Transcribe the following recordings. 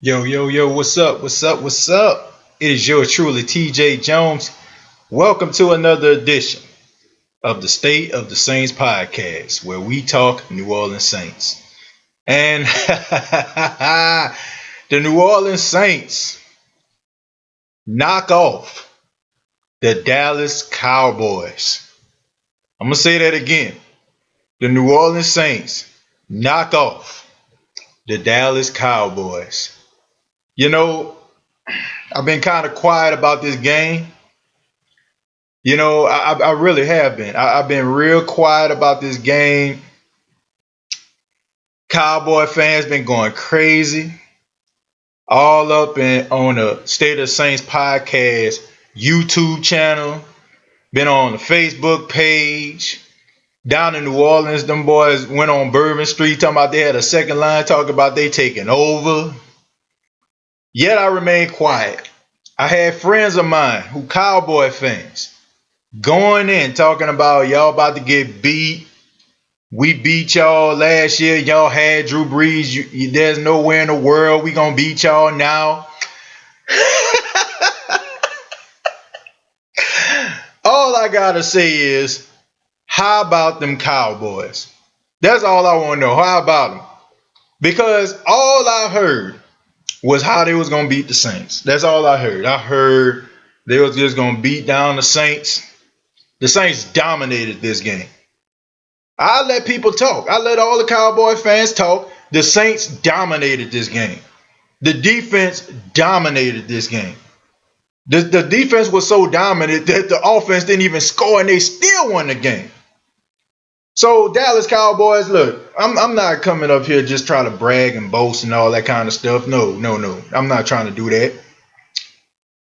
Yo, yo, yo, what's up? What's up? What's up? It is yours truly, TJ Jones. Welcome to another edition of the State of the Saints podcast, where we talk New Orleans Saints. And the New Orleans Saints knock off the Dallas Cowboys. I'm going to say that again. The New Orleans Saints knock off the Dallas Cowboys. You know, I've been kind of quiet about this game. I really have been. I've been real quiet about this game. Cowboy fans been going crazy. All up on the State of Saints podcast YouTube channel. Been on the Facebook page. Down in New Orleans, them boys went on Bourbon Street talking about they had a second line talking about they taking over. Yet I remained quiet. I had friends of mine who Cowboy fans going in talking about y'all about to get beat. We beat y'all last year. Y'all had Drew Brees. There's nowhere in the world we gonna beat y'all now. All I gotta say is, how about them Cowboys? That's all I want to know. How about them? Because all I heard was how they was gonna beat the Saints. That's all I heard. I heard they was just gonna beat down the Saints. The Saints dominated this game. I let people talk. I let all the Cowboy fans talk. The Saints dominated this game. The defense dominated this game. The defense was so dominant that the offense didn't even score and they still won the game. So Dallas Cowboys, look, I'm not coming up here just trying to brag and boast and all that kind of stuff. No. I'm not trying to do that.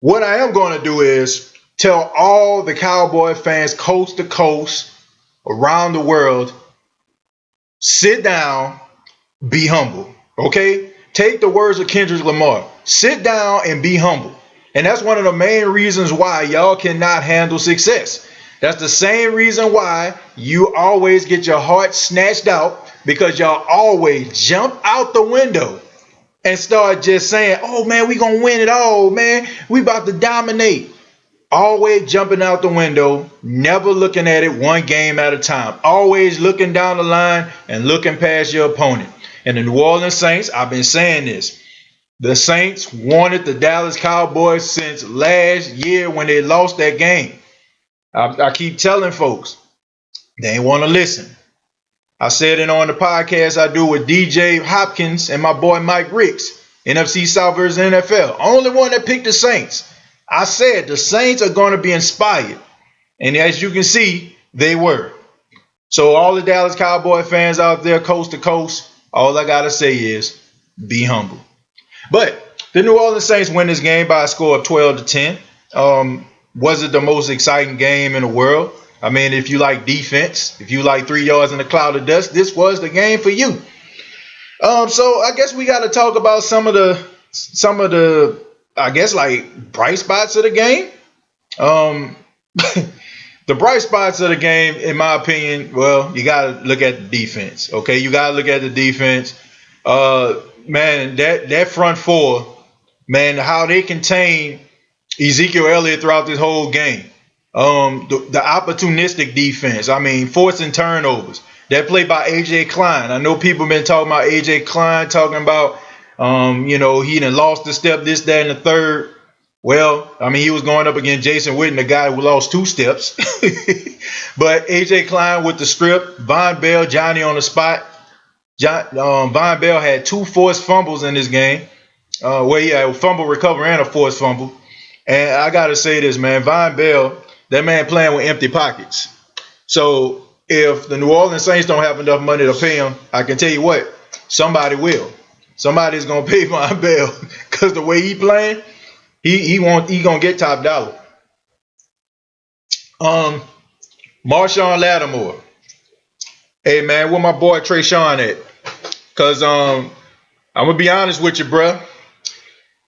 What I am going to do is tell all the Cowboy fans coast to coast around the world, sit down, be humble. Okay? Take the words of Kendrick Lamar. Sit down and be humble. And that's one of the main reasons why y'all cannot handle success. That's the same reason why you always get your heart snatched out, because y'all always jump out the window and start just saying, oh man, we gonna win it all, man. We about to dominate. Always jumping out the window, never looking at it one game at a time. Always looking down the line and looking past your opponent. And the New Orleans Saints, I've been saying this. The Saints wanted the Dallas Cowboys since last year when they lost that game. I keep telling folks, they ain't want to listen. I said it on the podcast I do with DJ Hopkins and my boy Mike Ricks, NFC South versus NFL. Only one that picked the Saints. I said the Saints are going to be inspired. And as you can see, they were. So all the Dallas Cowboy fans out there coast to coast, all I got to say is be humble. But the New Orleans Saints win this game by a score of 12-10. Was it the most exciting game in the world? I mean, if you like defense, if you like 3 yards in a cloud of dust, this was the game for you. So I guess we got to talk about some of the I guess like bright spots of the game. The bright spots of the game, in my opinion, well, you got to look at the defense. Okay, you got to look at the defense. Man, that front four, man, how they contain Ezekiel Elliott throughout this whole game. The opportunistic defense. I mean, forcing turnovers. That play by AJ Klein. I know people been talking about AJ Klein, talking about, he done lost the step, this, that, and the third. Well, I mean, he was going up against Jason Witten, the guy who lost 2 steps. But AJ Klein with the strip, Von Bell, Johnny on the spot. Von Bell had 2 forced fumbles in this game. He had a fumble recover and a forced fumble. And I got to say this, man, Von Bell, that man playing with empty pockets. So if the New Orleans Saints don't have enough money to pay him, I can tell you what, somebody will. Somebody's going to pay Von Bell, because the way he playing, he going to get top dollar. Marshawn Lattimore. Hey, man, where my boy Trayshawn at? Because I'm going to be honest with you, bruh.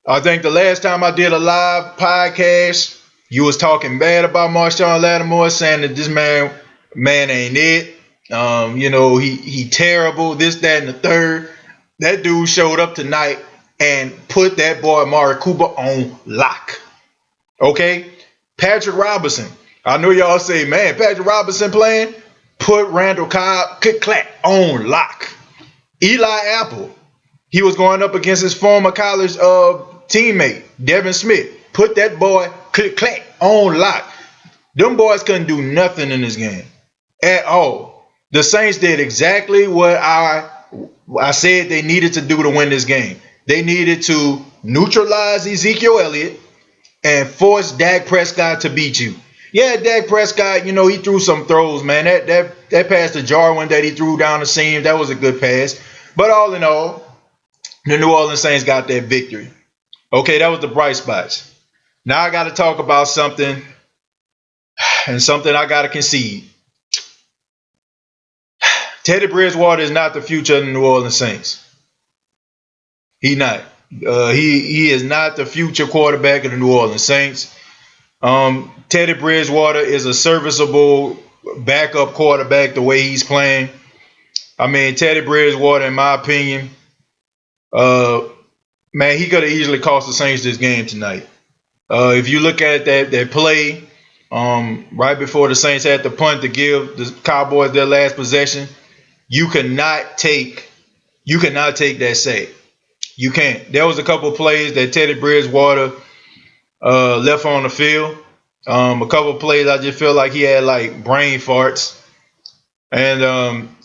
I think the last time I did a live podcast, you was talking bad about Marshawn Lattimore, saying that this man ain't it. He terrible, this, that, and the third. That dude showed up tonight and put that boy Amari Cooper on lock. Okay? Patrick Robinson. I know y'all say, man, Patrick Robinson playing. Put Randall Cobb, click clack, on lock. Eli Apple. He was going up against his former college teammate, Devin Smith. Put that boy, click clack, on lock. Them boys couldn't do nothing in this game at all. The Saints did exactly what I said they needed to do to win this game. They needed to neutralize Ezekiel Elliott and force Dak Prescott to beat you. Yeah, Dak Prescott, he threw some throws, man. That pass to Jarwin that he threw down the seam, that was a good pass. But all in all, the New Orleans Saints got that victory. Okay, that was the bright spots. Now I got to talk about something, and something I got to concede. Teddy Bridgewater is not the future of the New Orleans Saints. He not. He is not the future quarterback of the New Orleans Saints. Teddy Bridgewater is a serviceable backup quarterback the way he's playing. I mean, Teddy Bridgewater, in my opinion, man, he could have easily cost the Saints this game tonight. If you look at that play right before the Saints had to punt to give the Cowboys their last possession, you cannot take that sack. You can't. There was a couple of plays that Teddy Bridgewater left on the field. A couple of plays I just feel like he had like brain farts. And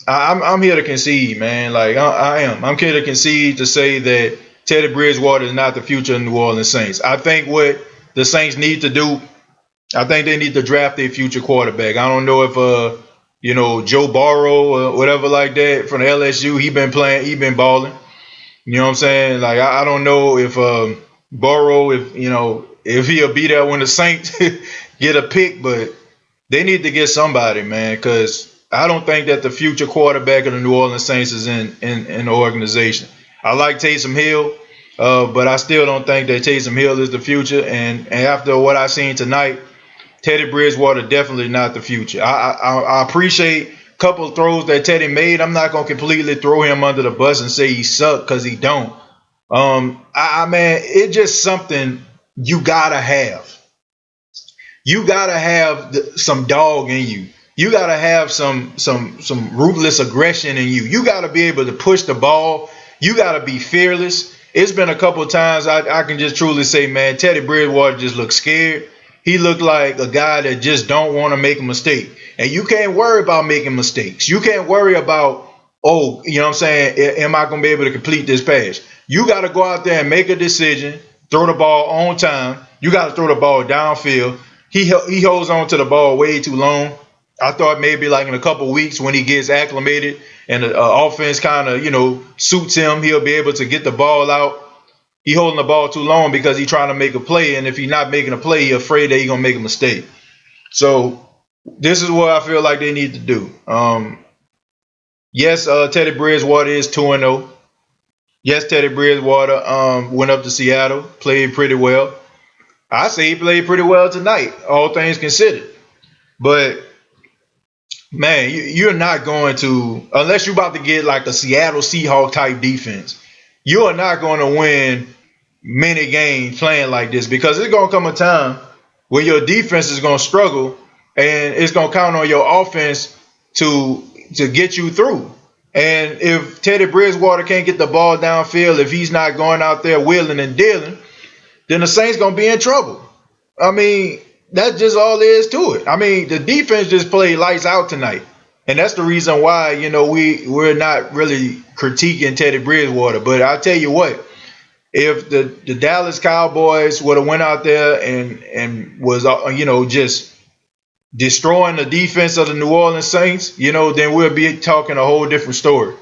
I'm here to concede, man. Like I am. I'm here to concede to say that Teddy Bridgewater is not the future of the New Orleans Saints. I think what the Saints need to do, I think they need to draft their future quarterback. I don't know if Joe Burrow or whatever like that from the LSU, he been balling. You know what I'm saying? Like I don't know if Burrow, if he'll be there when the Saints get a pick, but they need to get somebody, man, because I don't think that the future quarterback of the New Orleans Saints is in the organization. I like Taysom Hill, but I still don't think that Taysom Hill is the future. And after what I seen tonight, Teddy Bridgewater definitely not the future. I appreciate a couple of throws that Teddy made. I'm not gonna completely throw him under the bus and say he sucked because he don't. Man, it's just something you gotta have. You gotta have some dog in you. You gotta have some ruthless aggression in you. You gotta be able to push the ball. You gotta be fearless. It's been a couple of times I can just truly say, man, Teddy Bridgewater just looked scared. He looked like a guy that just don't want to make a mistake. And you can't worry about making mistakes. You can't worry about, you know what I'm saying, am I going to be able to complete this pass? You got to go out there and make a decision, throw the ball on time. You got to throw the ball downfield. He holds on to the ball way too long. I thought maybe like in a couple weeks when he gets acclimated and the offense kind of, suits him, he'll be able to get the ball out. He holding the ball too long because he's trying to make a play, and if he's not making a play, he's afraid that he's gonna make a mistake. So this is what I feel like they need to do. Yes, Teddy Bridgewater is 2-0. Yes, Teddy Bridgewater went up to Seattle, played pretty well. I say he played pretty well tonight, all things considered. But man, you're not going to, unless you're about to get like a Seattle Seahawks type defense, you are not going to win many games playing like this, because it's going to come a time where your defense is going to struggle and it's going to count on your offense to get you through. And if Teddy Bridgewater can't get the ball downfield, if he's not going out there wheeling and dealing, then the Saints going to be in trouble. I mean, that's just all there is to it. I mean, the defense just played lights out tonight. And that's the reason why, we're not really critiquing Teddy Bridgewater. But I'll tell you what, if the Dallas Cowboys would have went out there and was, just destroying the defense of the New Orleans Saints, then we'll be talking a whole different story.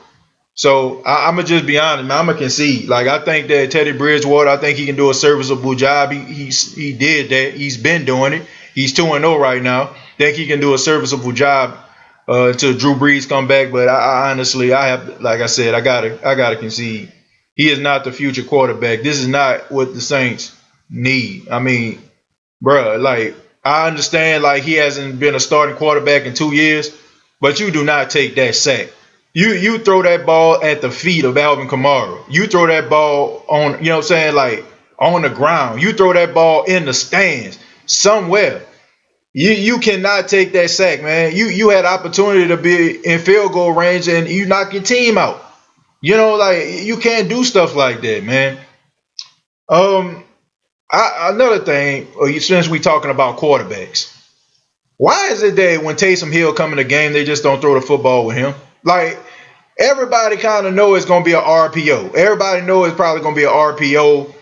So I'm going to just be honest, man. I'm going to concede. Like, I think that Teddy Bridgewater, I think he can do a serviceable job. He did that. He's been doing it. He's 2-0 right now. I think he can do a serviceable job until Drew Brees come back. But I honestly, like I said, I gotta concede. He is not the future quarterback. This is not what the Saints need. I mean, bruh, like, I understand, like, he hasn't been a starting quarterback in 2 years, but you do not take that sack. You throw that ball at the feet of Alvin Kamara. You throw that ball on, you know what I'm saying, like on the ground. You throw that ball in the stands somewhere. You cannot take that sack, man. You had opportunity to be in field goal range and you knock your team out. You know, like you can't do stuff like that, man. Um, another thing, since we talking about quarterbacks, why is it that when Taysom Hill come in the game, they just don't throw the football with him? Like everybody kind of know it's gonna be an RPO. Everybody know it's probably gonna be an RPO.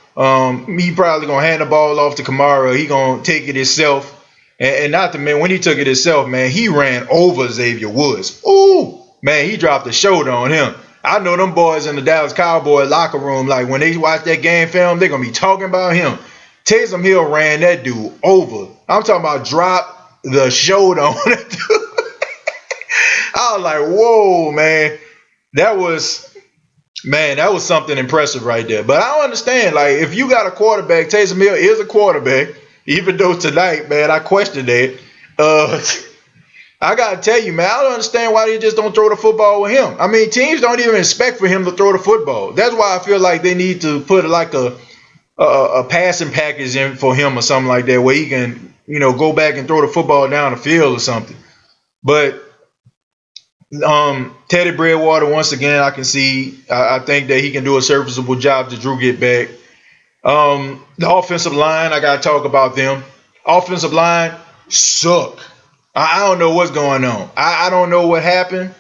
He probably gonna hand the ball off to Kamara. He gonna take it himself. And not the man when he took it himself, man, he ran over Xavier Woods. Ooh, man, he dropped the shoulder on him. I know them boys in the Dallas Cowboys locker room, like when they watch that game film, they're gonna be talking about him. Taysom Hill ran that dude over. I'm talking about drop the shoulder on that dude. I was like, whoa, man. That was that was something impressive right there. But I don't understand. Like, if you got a quarterback, Taysom Hill is a quarterback, even though tonight, man, I questioned it. Uh, I gotta tell you, man, I don't understand why they just don't throw the football with him. I mean, teams don't even expect for him to throw the football. That's why I feel like they need to put like a passing package in for him or something like that, where he can, go back and throw the football down the field or something. But Teddy Bridgewater, once again, I can see. I think that he can do a serviceable job to Drew get back. The offensive line, I gotta talk about them. Offensive line suck. I don't know what's going on. I don't know what happened.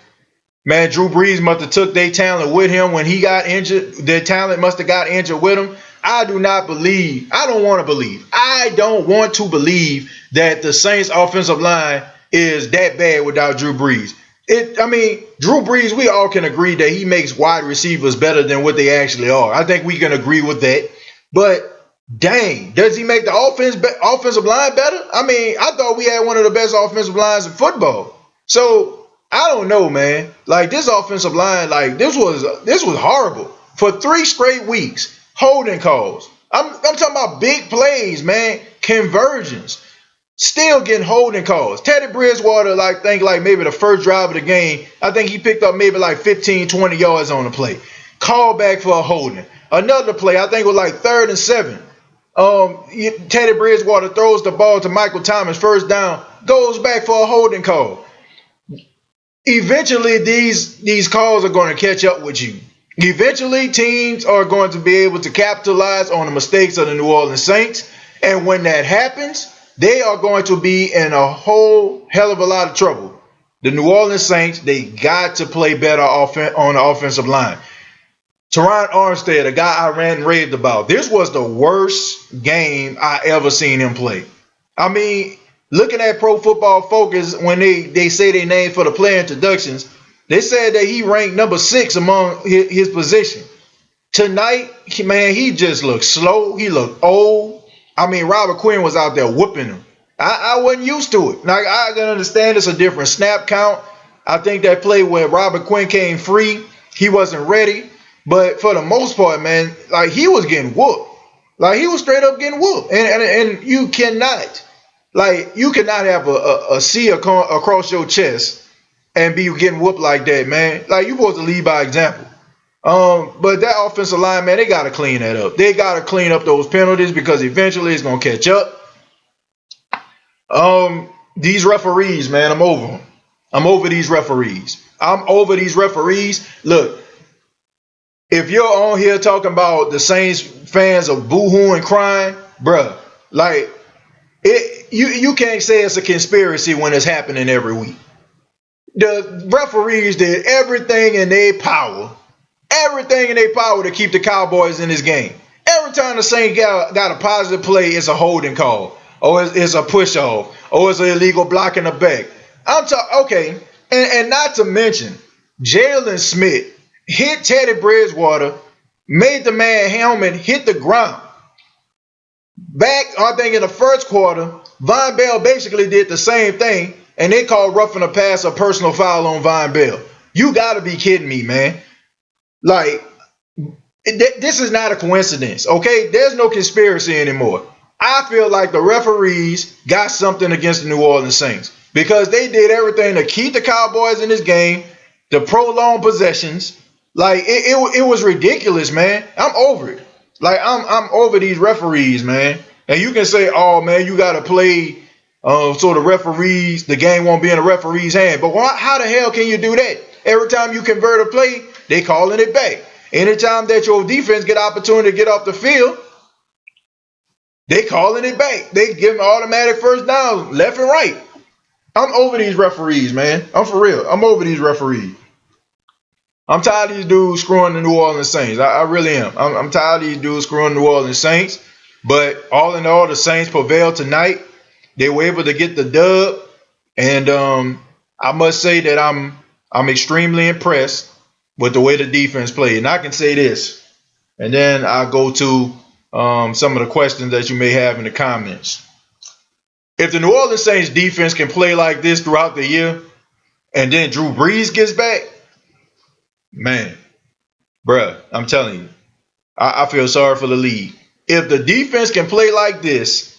Man, Drew Brees must have took their talent with him when he got injured. Their talent must have got injured with him. I do not believe. I don't want to believe. I don't want to believe that the Saints offensive line is that bad without Drew Brees. Drew Brees, we all can agree that he makes wide receivers better than what they actually are. I think we can agree with that. But dang, does he make the offensive line better? I mean, I thought we had one of the best offensive lines in football. So I don't know, man. Like this offensive line, like this was horrible for 3 straight weeks. Holding calls. I'm talking about big plays, man. Conversions. Still getting holding calls. Teddy Bridgewater, like maybe the first drive of the game, I think he picked up maybe like 15, 20 yards on the play. Call back for a holding. Another play, I think it was like 3rd and 7. Teddy Bridgewater throws the ball to Michael Thomas, first down, goes back for a holding call. Eventually, these calls are going to catch up with you. Eventually, teams are going to be able to capitalize on the mistakes of the New Orleans Saints. And when that happens, they are going to be in a whole hell of a lot of trouble. The New Orleans Saints, they got to play better on the offensive line. Teron Armstead, a guy I ran and raved about. This was the worst game I ever seen him play. I mean, looking at Pro Football Focus, when they say their name for the player introductions, they said that he ranked number 6 among his position. Tonight, man, he just looked slow. He looked old. I mean, Robert Quinn was out there whooping him. I wasn't used to it. Like, I can understand it's a different snap count. I think that play where Robert Quinn came free, he wasn't ready. But for the most part, man, like he was getting whooped. Like he was straight up getting whooped. And you cannot have a C across your chest and be getting whooped like that, man. Like you supposed to lead by example. But that offensive line, man, they gotta clean that up. They gotta clean up those penalties because eventually it's gonna catch up. These referees, man, I'm over them. I'm over these referees. Look, if you're on here talking about the Saints fans of boohoo and crying, bruh, like you can't say it's a conspiracy when it's happening every week. The referees did everything in their power to keep the Cowboys in this game. Every time the Saints got a positive play, it's a holding call, or it's a push off, or it's an illegal block in the back. Okay, and not to mention, Jalen Smith hit Teddy Bridgewater, made the man helmet hit the ground. Back, I think in the first quarter, Von Bell basically did the same thing, and they called roughing the pass a personal foul on Von Bell. You got to be kidding me, man. Like, this is not a coincidence, okay? There's no conspiracy anymore. I feel like the referees got something against the New Orleans Saints because they did everything to keep the Cowboys in this game. the prolonged possessions. Like it was ridiculous, man. I'm over it. Like I'm over these referees, man. And you can say, oh man, you gotta play so the referees, the game won't be in the referee's hand. But how the hell can you do that? Every time you convert a play, they calling it back. Anytime that your defense get opportunity to get off the field, they calling it back. They give them automatic first down, left and right. I'm over these referees, man. I'm for real. I'm over these referees. I'm tired of these dudes screwing the New Orleans Saints. I really am. I'm tired of these dudes screwing the New Orleans Saints. But all in all, the Saints prevailed tonight. They were able to get the dub, and I must say that I'm extremely impressed with the way the defense played. And I can say this, and then I'll go to some of the questions that you may have in the comments. If the New Orleans Saints defense can play like this throughout the year, and then Drew Brees gets back, man, bruh, I'm telling you, I feel sorry for the league. If the defense can play like this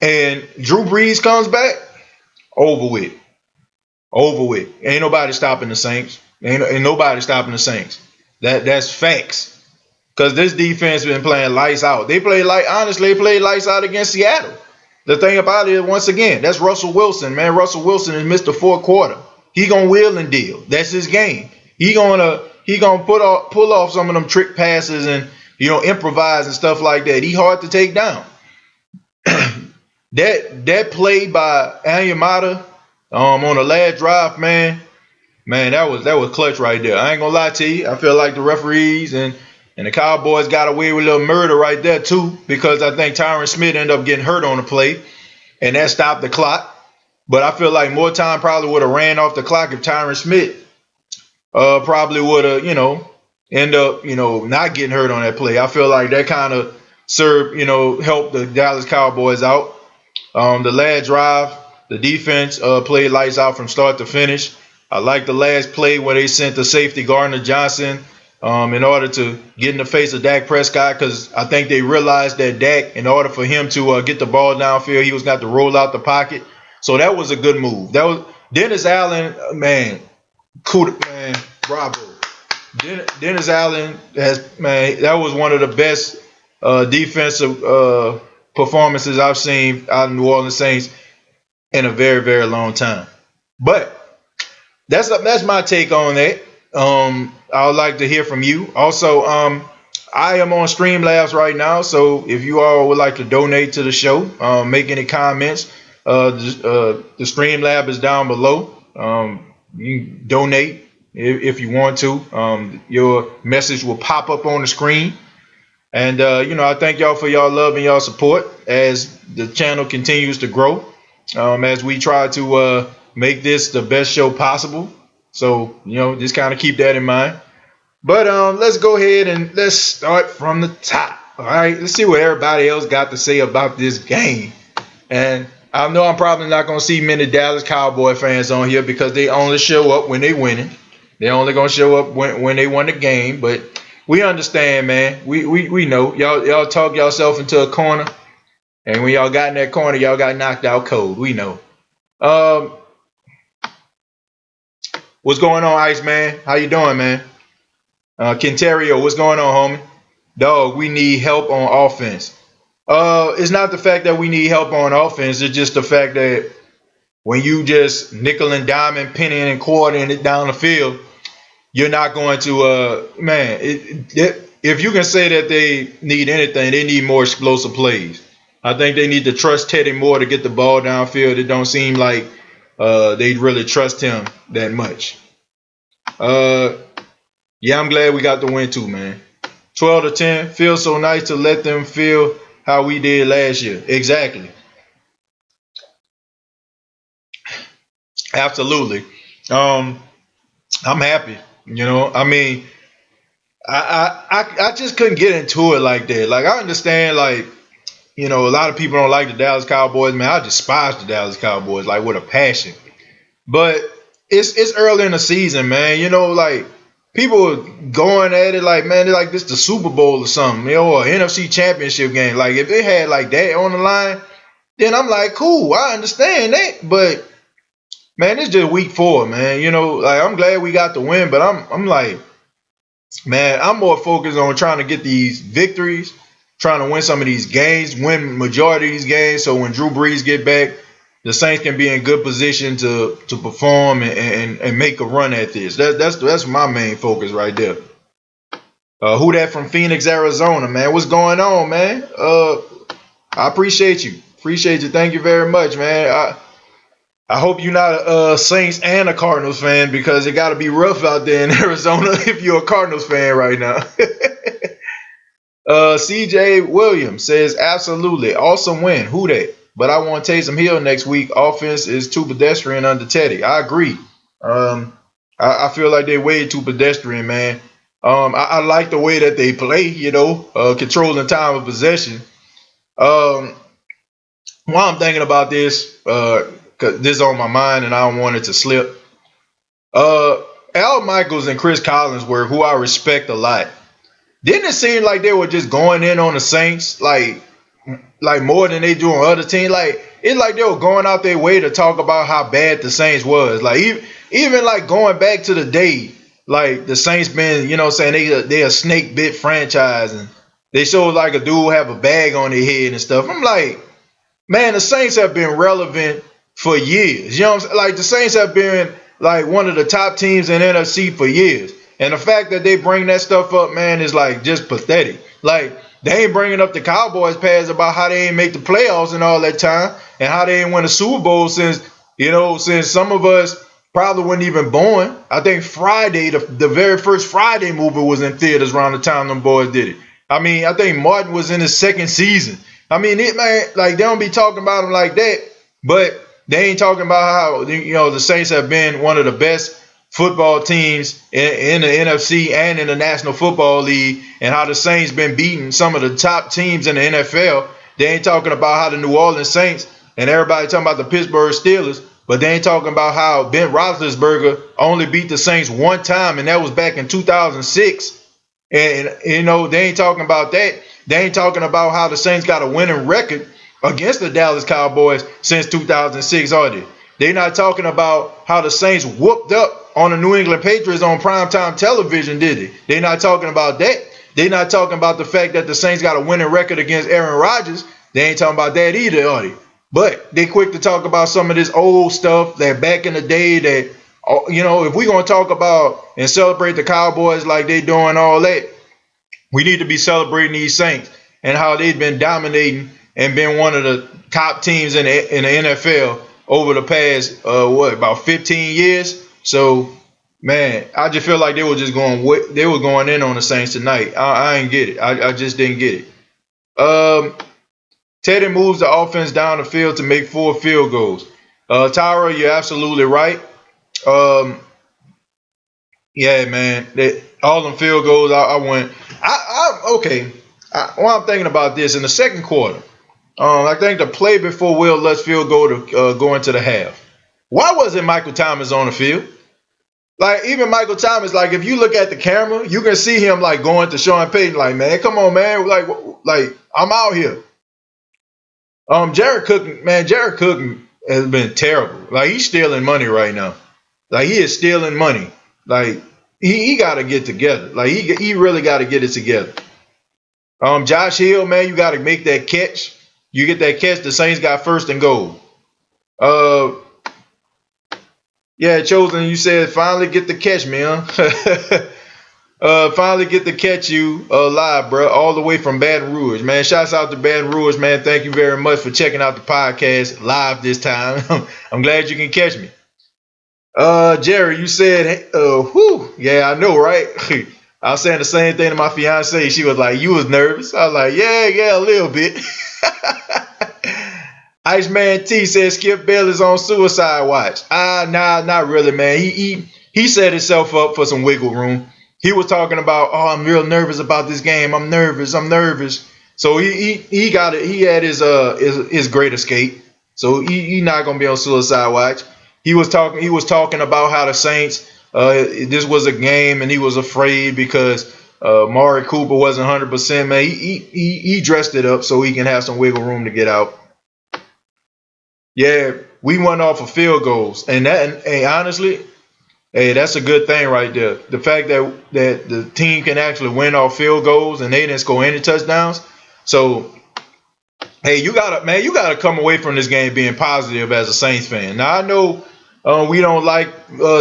and Drew Brees comes back, over with. Over with. Ain't nobody stopping the Saints. Ain't nobody stopping the Saints. That's facts. Because this defense been playing lights out. They played lights out against Seattle. The thing about it is, once again, that's Russell Wilson, man. Russell Wilson has missed the fourth quarter. He gonna wheel and deal. That's his game. He gonna pull off some of them trick passes and improvise and stuff like that. He hard to take down. that play by Anyamata on the last drive, man, that was clutch right there. I ain't gonna lie to you. I feel like the referees and the Cowboys got away with a little murder right there too, because I think Tyron Smith ended up getting hurt on the play, and that stopped the clock. But I feel like more time probably would have ran off the clock if Tyron Smith probably would have, end up, not getting hurt on that play. I feel like that kind of served, helped the Dallas Cowboys out. The last drive, the defense played lights out from start to finish. I like the last play where they sent the safety Gardner Johnson in order to get in the face of Dak Prescott, because I think they realized that Dak, in order for him to get the ball downfield, he was got to roll out the pocket. So that was a good move. That was Dennis Allen, man, cool, man, bravo. Dennis Allen that was one of the best defensive performances I've seen out of New Orleans Saints in a very, very long time. But that's my take on that. I would like to hear from you. Also, I am on Streamlabs right now, so if you all would like to donate to the show, make any comments, the Streamlab is down below. You can donate if you want to. Your message will pop up on the screen. And, I thank y'all for y'all love and y'all support as the channel continues to grow, as we try to make this the best show possible. So, just kind of keep that in mind. But let's go ahead and let's start from the top. All right, let's see what everybody else got to say about this game. And I know I'm probably not going to see many Dallas Cowboy fans on here because they only show up when they winning. They're only going to show up when they won the game. But we understand, man. We know. Y'all talk yourself into a corner. And when y'all got in that corner, y'all got knocked out cold. We know. What's going on, Iceman? How you doing, man? Kenterio, what's going on, homie? Dog, we need help on offense. It's not the fact that we need help on offense. It's just the fact that when you just nickel and diamond, penning and quartering it down the field, you're not going to, if you can say that they need anything, they need more explosive plays. I think they need to trust Teddy more to get the ball downfield. It don't seem like they really trust him that much. Yeah, I'm glad we got the win too, man. 12-10. Feels so nice to let them feel how we did last year. Exactly. Absolutely. I'm happy. I mean, I just couldn't get into it like that. Like, I understand, like, a lot of people don't like the Dallas Cowboys, man. I despise the Dallas Cowboys, like, with a passion. But it's early in the season, man. Like, people going at it like, man, they're like this the Super Bowl or something, or NFC Championship game. Like, if they had like that on the line, then I'm like, cool, I understand that. But Man, it's just week 4, man. Like I'm glad we got the win, but I'm like, man, I'm more focused on trying to get these victories, trying to win some of these games, win majority of these games, so when Drew Brees get back, the Saints can be in good position to perform and make a run at this. That's my main focus right there. Who that from Phoenix, Arizona, man? What's going on, man? I appreciate you. Appreciate you. Thank you very much, man. I hope you're not a Saints and a Cardinals fan because it got to be rough out there in Arizona if you're a Cardinals fan right now. CJ Williams says, absolutely. Awesome win. Who that? But I want Taysom Hill next week. Offense is too pedestrian under Teddy. I agree. I feel like they way too pedestrian, man. I like the way that they play, controlling time of possession. While I'm thinking about this, cause this is on my mind and I don't want it to slip. Uh, Al Michaels and Chris Collinsworth, who I respect a lot, didn't it seem like they were just going in on the Saints, like more than they do on other teams? Like it's like they were going out their way to talk about how bad the Saints was. Like even like going back to the day, like the Saints been, saying they a snake bit franchise, and they showed like a dude have a bag on their head and stuff. I'm like, man, the Saints have been relevant for years. You know what I'm saying? Like the Saints have been like one of the top teams in NFC for years. And the fact that they bring that stuff up, man, is like just pathetic. Like they ain't bringing up the Cowboys past about how they ain't make the playoffs and all that time, and how they ain't win a Super Bowl since some of us probably weren't even born. I think Friday, the very first Friday movie was in theaters around the time them boys did it. I mean, I think Martin was in his second season. I mean, it man, like they don't be talking about him like that, but they ain't talking about how the Saints have been one of the best football teams in the NFC and in the National Football League, and how the Saints been beating some of the top teams in the NFL. They ain't talking about how the New Orleans Saints and everybody talking about the Pittsburgh Steelers, but they ain't talking about how Ben Roethlisberger only beat the Saints one time, and that was back in 2006. And they ain't talking about that. They ain't talking about how the Saints got a winning record against the Dallas Cowboys since 2006, are they? They're not talking about how the Saints whooped up on the New England Patriots on primetime television, did they? They're not talking about that. They're not talking about the fact that the Saints got a winning record against Aaron Rodgers. They ain't talking about that either, are they? But they quick to talk about some of this old stuff that back in the day that, if we're going to talk about and celebrate the Cowboys like they doing all that, we need to be celebrating these Saints and how they've been dominating and been one of the top teams in the NFL over the past about 15 years. So, man, I just feel like they were going in on the Saints tonight. I ain't get it. I just didn't get it. Teddy moves the offense down the field to make 4 field goals. Tyra, you're absolutely right. Um, yeah, man. All them field goals, I went. Okay. While I'm thinking about this, in the second quarter, I think the play before Will Lutz field goal to go into the half. Why wasn't Michael Thomas on the field? Like even Michael Thomas, like if you look at the camera, you can see him like going to Sean Payton, like, man, come on, man, like I'm out here. Jared Cook has been terrible. Like he's stealing money right now. Like he is stealing money. Like he got to get together. Like he really got to get it together. Josh Hill, man, you got to make that catch. You get that catch, the Saints got first and goal. Uh, yeah, Chosen, you said finally get the catch, man. Finally get to catch you live, bro, all the way from Baton Rouge, man. Shouts out to Baton Rouge, man. Thank you very much for checking out the podcast live this time. I'm glad you can catch me. Jerry, you said, whew, yeah, I know, right? I was saying the same thing to my fiance. She was like, you was nervous. I was like, yeah, a little bit. Iceman T says Skip Bayless on suicide watch. Nah, not really, man. He set himself up for some wiggle room. He was talking about, oh, I'm real nervous about this game. I'm nervous. So he got it. He had his great escape. So he not gonna be on suicide watch. He was talking about how the Saints, this was a game and he was afraid because Mari Cooper wasn't 100%. Man, he dressed it up so he can have some wiggle room to get out. Yeah, we went off of field goals, and honestly, hey, that's a good thing right there. The fact that the team can actually win off field goals and they didn't score any touchdowns. So hey, you gotta come away from this game being positive as a Saints fan. Now I know we don't like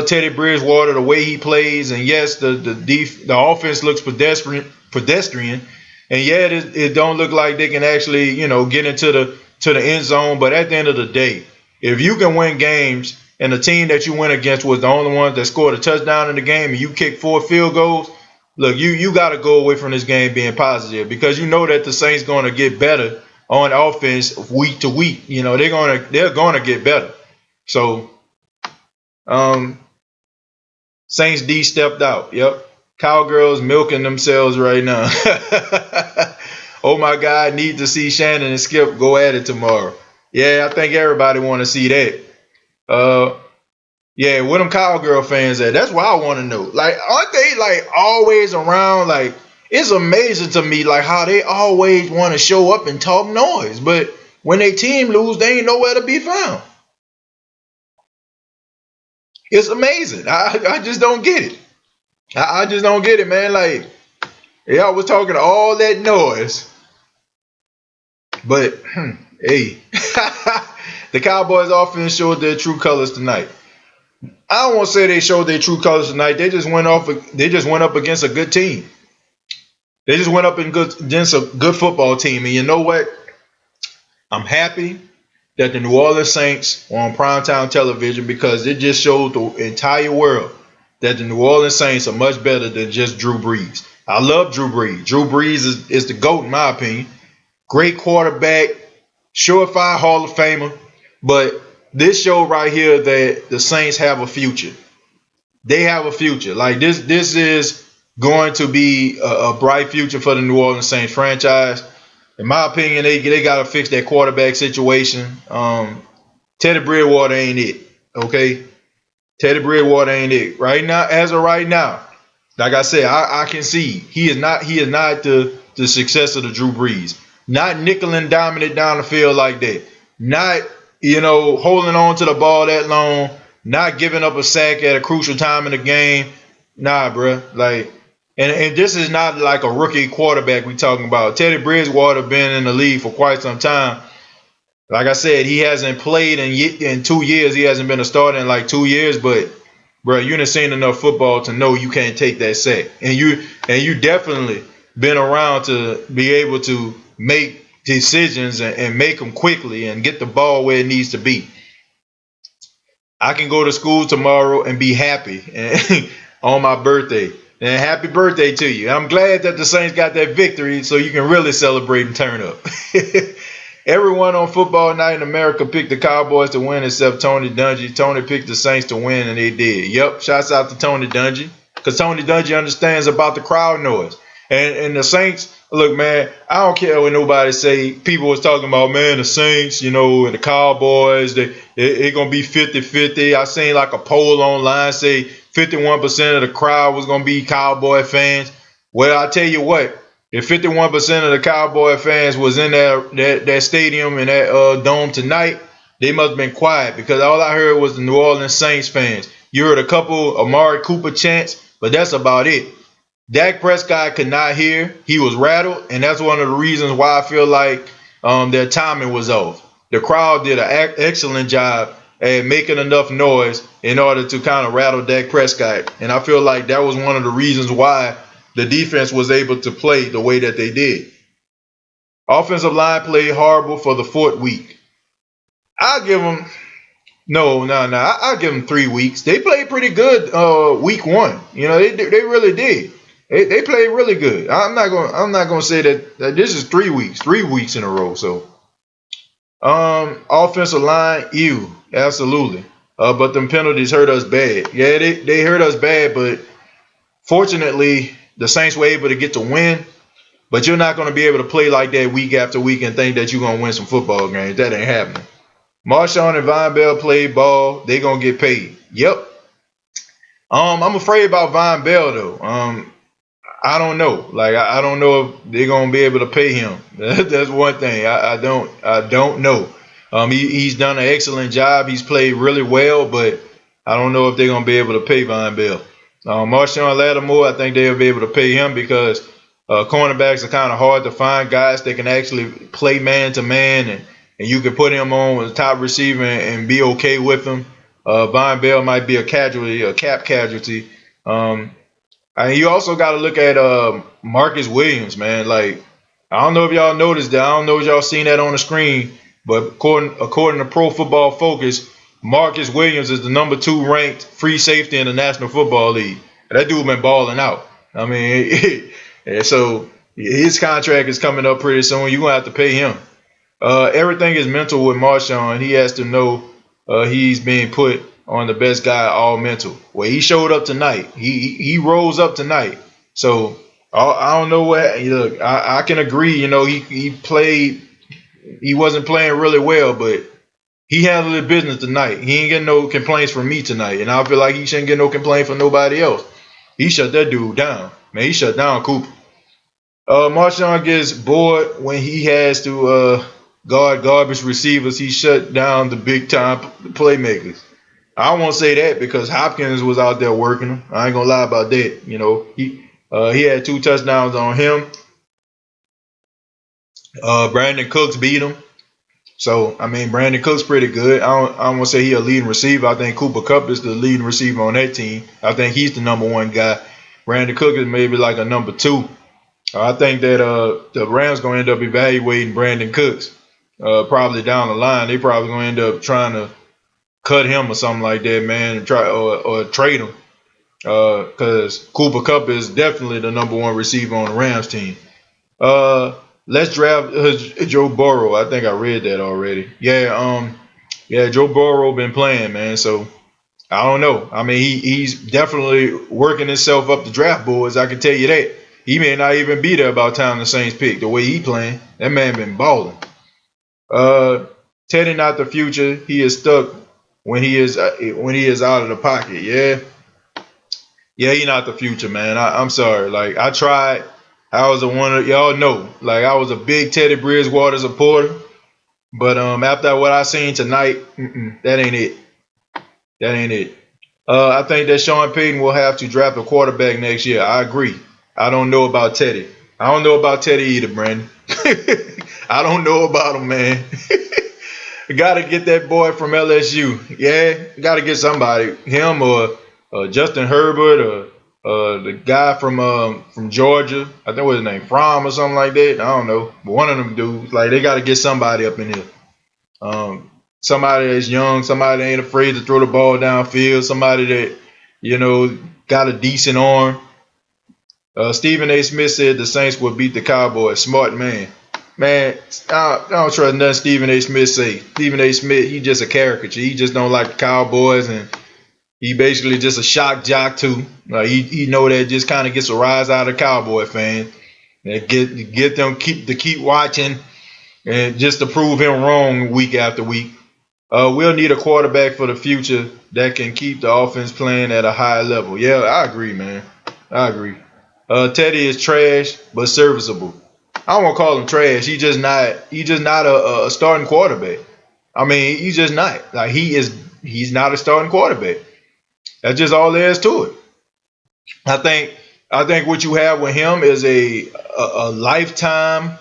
Teddy Bridgewater the way he plays, and yes, the offense looks pedestrian, and yet it don't look like they can actually get into the end zone. But at the end of the day, if you can win games and the team that you went against was the only one that scored a touchdown in the game and you kicked 4 field goals, look, you got to go away from this game being positive because you know that the Saints going to get better on offense week to week. They're gonna get better. So Saints D stepped out. Yep. Cowgirls milking themselves right now. Oh my God, need to see Shannon and Skip go at it tomorrow. Yeah, I think everybody want to see that. Yeah, where them Cowgirl fans at? That's what I want to know. Like, aren't they like always around? Like, it's amazing to me like how they always want to show up and talk noise, but when they team lose, they ain't nowhere to be found. It's amazing. I just don't get it. I just don't get it, man. Like, y'all was talking all that noise, but hey, the Cowboys offense showed their true colors tonight. I don't want to say they showed their true colors tonight. They just went off. They just went up against a good team. They just went up against a good football team, and you know what? I'm happy that the New Orleans Saints were on primetime television because it just showed the entire world that the New Orleans Saints are much better than just Drew Brees. I love Drew Brees. Drew Brees is the GOAT in my opinion. Great quarterback, surefire Hall of Famer. But this show right here that the Saints have a future. They have a future. Like this is going to be a bright future for the New Orleans Saints franchise. In my opinion, they got to fix that quarterback situation. Teddy Bridgewater ain't it. Okay, Teddy Bridgewater ain't it right now. As of right now, like I said, I can see he is not the successor to Drew Brees. Not nickel and diamond it down the field like that. Not holding on to the ball that long. Not giving up a sack at a crucial time in the game. Nah, bruh. Like, and this is not like a rookie quarterback we talking about. Teddy Bridgewater been in the league for quite some time. Like I said, he hasn't played in 2 years. He hasn't been a starter in like 2 years. But, bro, you done seen enough football to know you can't take that sack. And you definitely been around to be able to make decisions and make them quickly and get the ball where it needs to be. I can go to school tomorrow and be happy on my birthday. And happy birthday to you. I'm glad that the Saints got that victory so you can really celebrate and turn up. Everyone on Football Night in America picked the Cowboys to win except Tony Dungy. Tony picked the Saints to win, and they did. Yep, shouts out to Tony Dungy because Tony Dungy understands about the crowd noise. And the Saints, look, man, I don't care what nobody say. People was talking about, man, the Saints, and the Cowboys, they're going to be 50-50. I seen like a poll online say 51% of the crowd was going to be Cowboy fans. Well, I tell you what, if 51% of the Cowboy fans was in that stadium and that dome tonight, they must have been quiet because all I heard was the New Orleans Saints fans. You heard a couple Amari Cooper chants, but that's about it. Dak Prescott could not hear. He was rattled, and that's one of the reasons why I feel like their timing was off. The crowd did an excellent job at making enough noise in order to kind of rattle Dak Prescott, and I feel like that was one of the reasons why the defense was able to play the way that they did. Offensive line played horrible for the fourth week. I'll give them no. I'll give them 3 weeks. They played pretty good week one. They really did. They played really good. I'm not gonna say that this is 3 weeks in a row. So offensive line, absolutely. But them penalties hurt us bad. Yeah, they hurt us bad, but fortunately the Saints were able to get the win. But you're not gonna be able to play like that week after week and think that you're gonna win some football games. That ain't happening. Marshawn and Von Bell played ball. They gonna get paid. Yep. I'm afraid about Von Bell though. I don't know. Like I don't know if they're gonna be able to pay him. That's one thing. I don't know. He's done an excellent job. He's played really well, but I don't know if they're gonna be able to pay Von Bell. Marshawn Lattimore, I think they'll be able to pay him because cornerbacks are kind of hard to find. Guys that can actually play man to man, and you can put him on with the top receiver and be okay with him. Von Bell might be a casualty, a cap casualty. Um, and you also got to look at Marcus Williams, man. Like, I don't know if y'all noticed that. I don't know if y'all seen that on the screen, but according to Pro Football Focus, Marcus Williams is the number 2 ranked free safety in the National Football League. That dude been balling out. I mean, and so his contract is coming up pretty soon. You're gonna have to pay him. Everything is mental with Marshawn. He has to know he's being put on the best guy all mental. Well, he showed up tonight. He rose up tonight. So I don't know what. Look, I can agree. You know, he played. He wasn't playing really well, but he handled his business tonight. He ain't getting no complaints from me tonight, and I feel like he shouldn't get no complaint from nobody else. He shut that dude down, man. He shut down Cooper. Marshawn gets bored when he has to guard garbage receivers. He shut down the big time playmakers. I won't say that because Hopkins was out there working him. I ain't gonna lie about that. You know, he had 2 touchdowns on him. Brandon Cooks beat him. So I mean, Brandon Cooks pretty good. I don't want to say he a leading receiver. I think Cooper Kupp is the leading receiver on that team. I think he's the number 1 guy. Brandon Cooks is maybe like a number 2. I think that the Rams gonna end up evaluating Brandon Cooks probably down the line. They probably gonna end up trying to cut him or something like that, man, and try or trade him because Cooper Kupp is definitely the number 1 receiver on the Rams team. Let's draft Joe Burrow. I think I read that already. Yeah, Joe Burrow been playing, man. So I don't know. I mean, he's definitely working himself up the draft boards. I can tell you that. He may not even be there by the time the Saints pick. The way he playing, that man been balling. Uh, Teddy not the future. He is stuck when he is out of the pocket. Yeah, he not the future, man. I'm sorry. Like I tried. I was a one of y'all know. Like I was a big Teddy Bridgewater supporter, but after what I seen tonight, that ain't it. That ain't it. I think that Sean Payton will have to draft a quarterback next year. I agree. I don't know about Teddy. I don't know about Teddy either, Brandon. I don't know about him, man. Got to get that boy from LSU. Yeah, got to get somebody. Him or Justin Herbert or the guy from Georgia. I think what his name, Fromm or something like that. I don't know. But one of them dudes. Like they got to get somebody up in here. Somebody that's young, somebody that ain't afraid to throw the ball downfield, somebody that, got a decent arm. Stephen A. Smith said the Saints will beat the Cowboys. Smart man. Man, I don't trust nothing Stephen A. Smith say. Stephen A. Smith, he just a caricature. He just don't like the Cowboys, and he basically just a shock jock too. Like he know that just kind of gets a rise out of Cowboy fans. And get them keep watching, and just to prove him wrong week after week. We'll need a quarterback for the future that can keep the offense playing at a high level. Yeah, I agree, man. I agree. Teddy is trash but serviceable. I don't want to call him trash. He's just not. He's just not a starting quarterback. I mean, he's just not. Like he's not a starting quarterback. That's just all there is to it. I think. I think what you have with him is a lifetime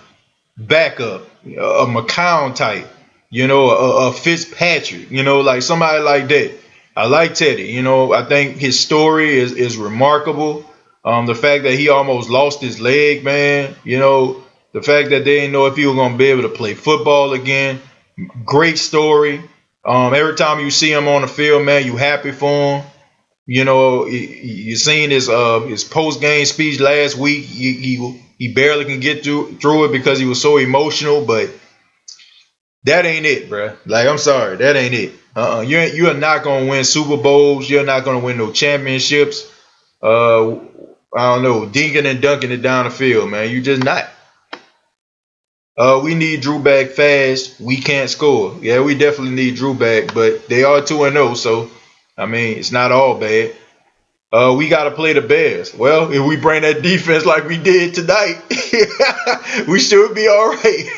backup, a McCown type, a Fitzpatrick, like somebody like that. I like Teddy. I think his story is remarkable. The fact that he almost lost his leg, man. The fact that they didn't know if he was gonna be able to play football again. Great story. Every time you see him on the field, man, you happy for him. You seen his post game speech last week. He barely can get through it because he was so emotional. But that ain't it, bro. Like I'm sorry, that ain't it. You are not gonna win Super Bowls. You're not gonna win no championships. I don't know, dinking and dunking it down the field, man. You just not. We need Drew back fast. We can't score. Yeah, we definitely need Drew back, but they are 2-0, so I mean it's not all bad. We got to play the Bears. Well, if we bring that defense like we did tonight, we should be all right.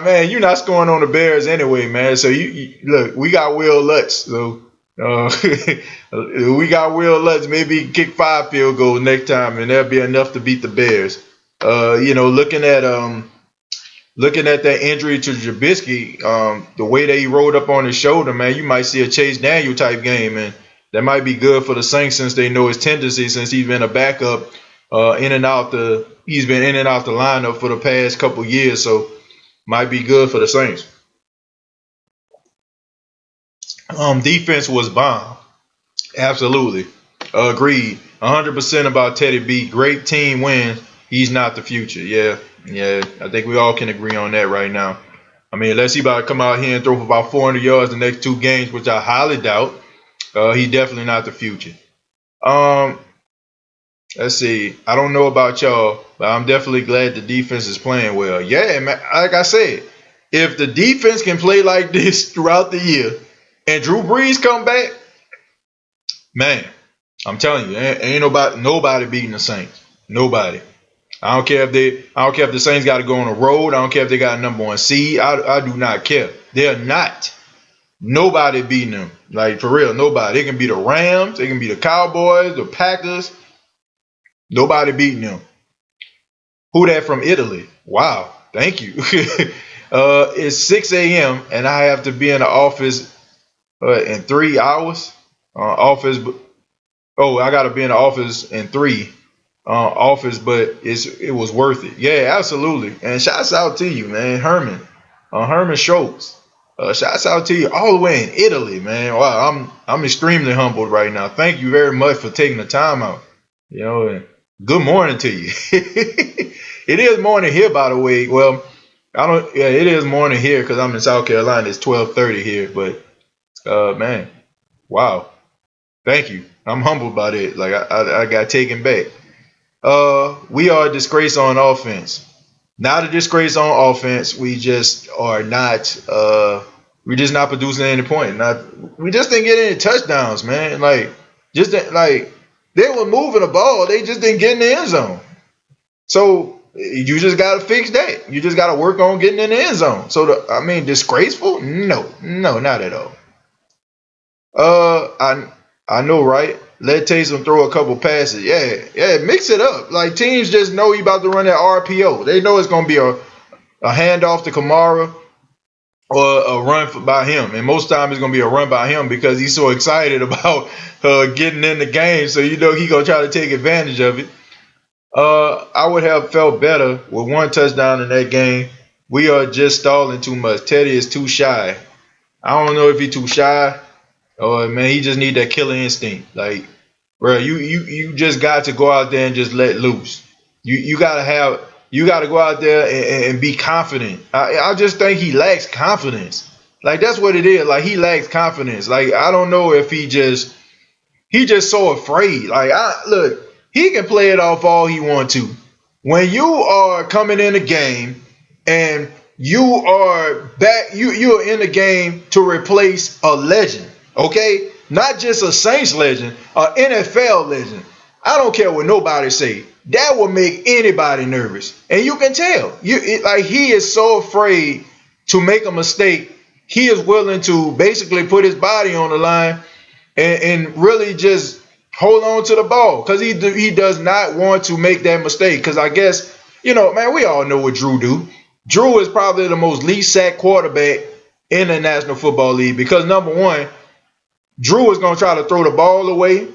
Man, you're not scoring on the Bears anyway, man. So you look, we got Will Lutz. So we got Will Lutz. Maybe kick 5 field goals next time, and that'll be enough to beat the Bears. Looking at that injury to Trubisky, the way that he rolled up on his shoulder, man, you might see a Chase Daniel type game, and that might be good for the Saints since they know his tendency since he's been a backup he's been in and out the lineup for the past couple years, so might be good for the Saints. Defense was bomb. Absolutely. Agreed. 100% about Teddy B. Great team win. He's not the future. Yeah. I think we all can agree on that right now. I mean, unless he about to come out here and throw for about 400 yards the next 2 games, which I highly doubt, he's definitely not the future. Let's see. I don't know about y'all, but I'm definitely glad the defense is playing well. Yeah, man. Like I said, if the defense can play like this throughout the year and Drew Brees come back, man, I'm telling you, ain't nobody beating the Saints. Nobody. I don't care if the Saints got to go on the road. I don't care if they got a number 1 seed. I do not care. They're not. Nobody beating them. Like, for real, nobody. They can be the Rams. They can be the Cowboys, the Packers. Nobody beating them. Who that from Italy? Wow. Thank you. It's 6 a.m. and I have to be in the office in 3 hours. I got to be in the office in 3 but it was worth it. Yeah, absolutely. And shouts out to you, man, Herman Schultz. Shouts out to you all the way in Italy, man. Wow, I'm extremely humbled right now. Thank you very much for taking the time out. And good morning to you. It is morning here, by the way. Well, I don't. Yeah, it is morning here because I'm in South Carolina. It's 12:30 here, but man, wow. Thank you. I'm humbled by it. Like I got taken back. We are a disgrace on offense. Not a disgrace on offense. We just are not. We're just not producing any point. We just didn't get any touchdowns, man. Like they were moving the ball. They just didn't get in the end zone. So you just got to fix that. You just got to work on getting in the end zone. So disgraceful? No, not at all. I know, right? Let Taysom throw a couple passes. Yeah, mix it up. Like teams just know you about to run that RPO. They know it's gonna be a handoff to Kamara or a run by him, and most time it's gonna be a run by him because he's so excited about getting in the game. So he gonna try to take advantage of it. I would have felt better with 1 touchdown in that game. We are just stalling too much. Teddy is too shy. I don't know if he's too shy. Oh man, he just need that killer instinct. Like, bro, you just got to go out there and just let loose. You gotta go out there and be confident. I just think he lacks confidence. Like that's what it is. Like he lacks confidence. Like I don't know if he just so afraid. Like look, he can play it off all he want to. When you are coming in a game and you are back, you're in the game to replace a legend. Okay, not just a Saints legend, an NFL legend. I don't care what nobody say. That will make anybody nervous, and you can tell. He is so afraid to make a mistake. He is willing to basically put his body on the line and really just hold on to the ball because he does not want to make that mistake. Because I guess man, we all know what Drew do. Drew is probably the most least sacked quarterback in the National Football League because number one. Drew is going to try to throw the ball away.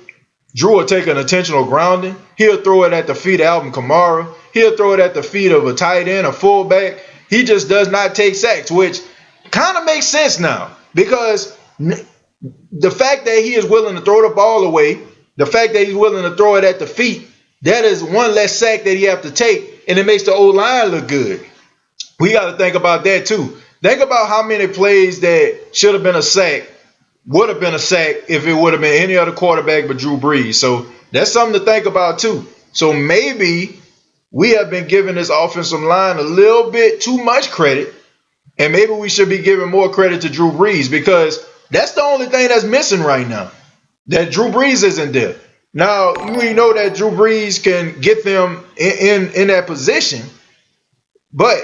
Drew will take an intentional grounding. He'll throw it at the feet of Alvin Kamara. He'll throw it at the feet of a tight end, a fullback. He just does not take sacks, which kind of makes sense now because the fact that he is willing to throw the ball away, the fact that he's willing to throw it at the feet, that is one less sack that he have to take, and it makes the O-line look good. We got to think about that too. Think about how many plays that should have been a sack would have been a sack if it would have been any other quarterback but Drew Brees. So that's something to think about too. So maybe we have been giving this offensive line a little bit too much credit, and maybe we should be giving more credit to Drew Brees because that's the only thing that's missing right now. that Drew Brees isn't there. Now we know that Drew Brees can get them in that position, but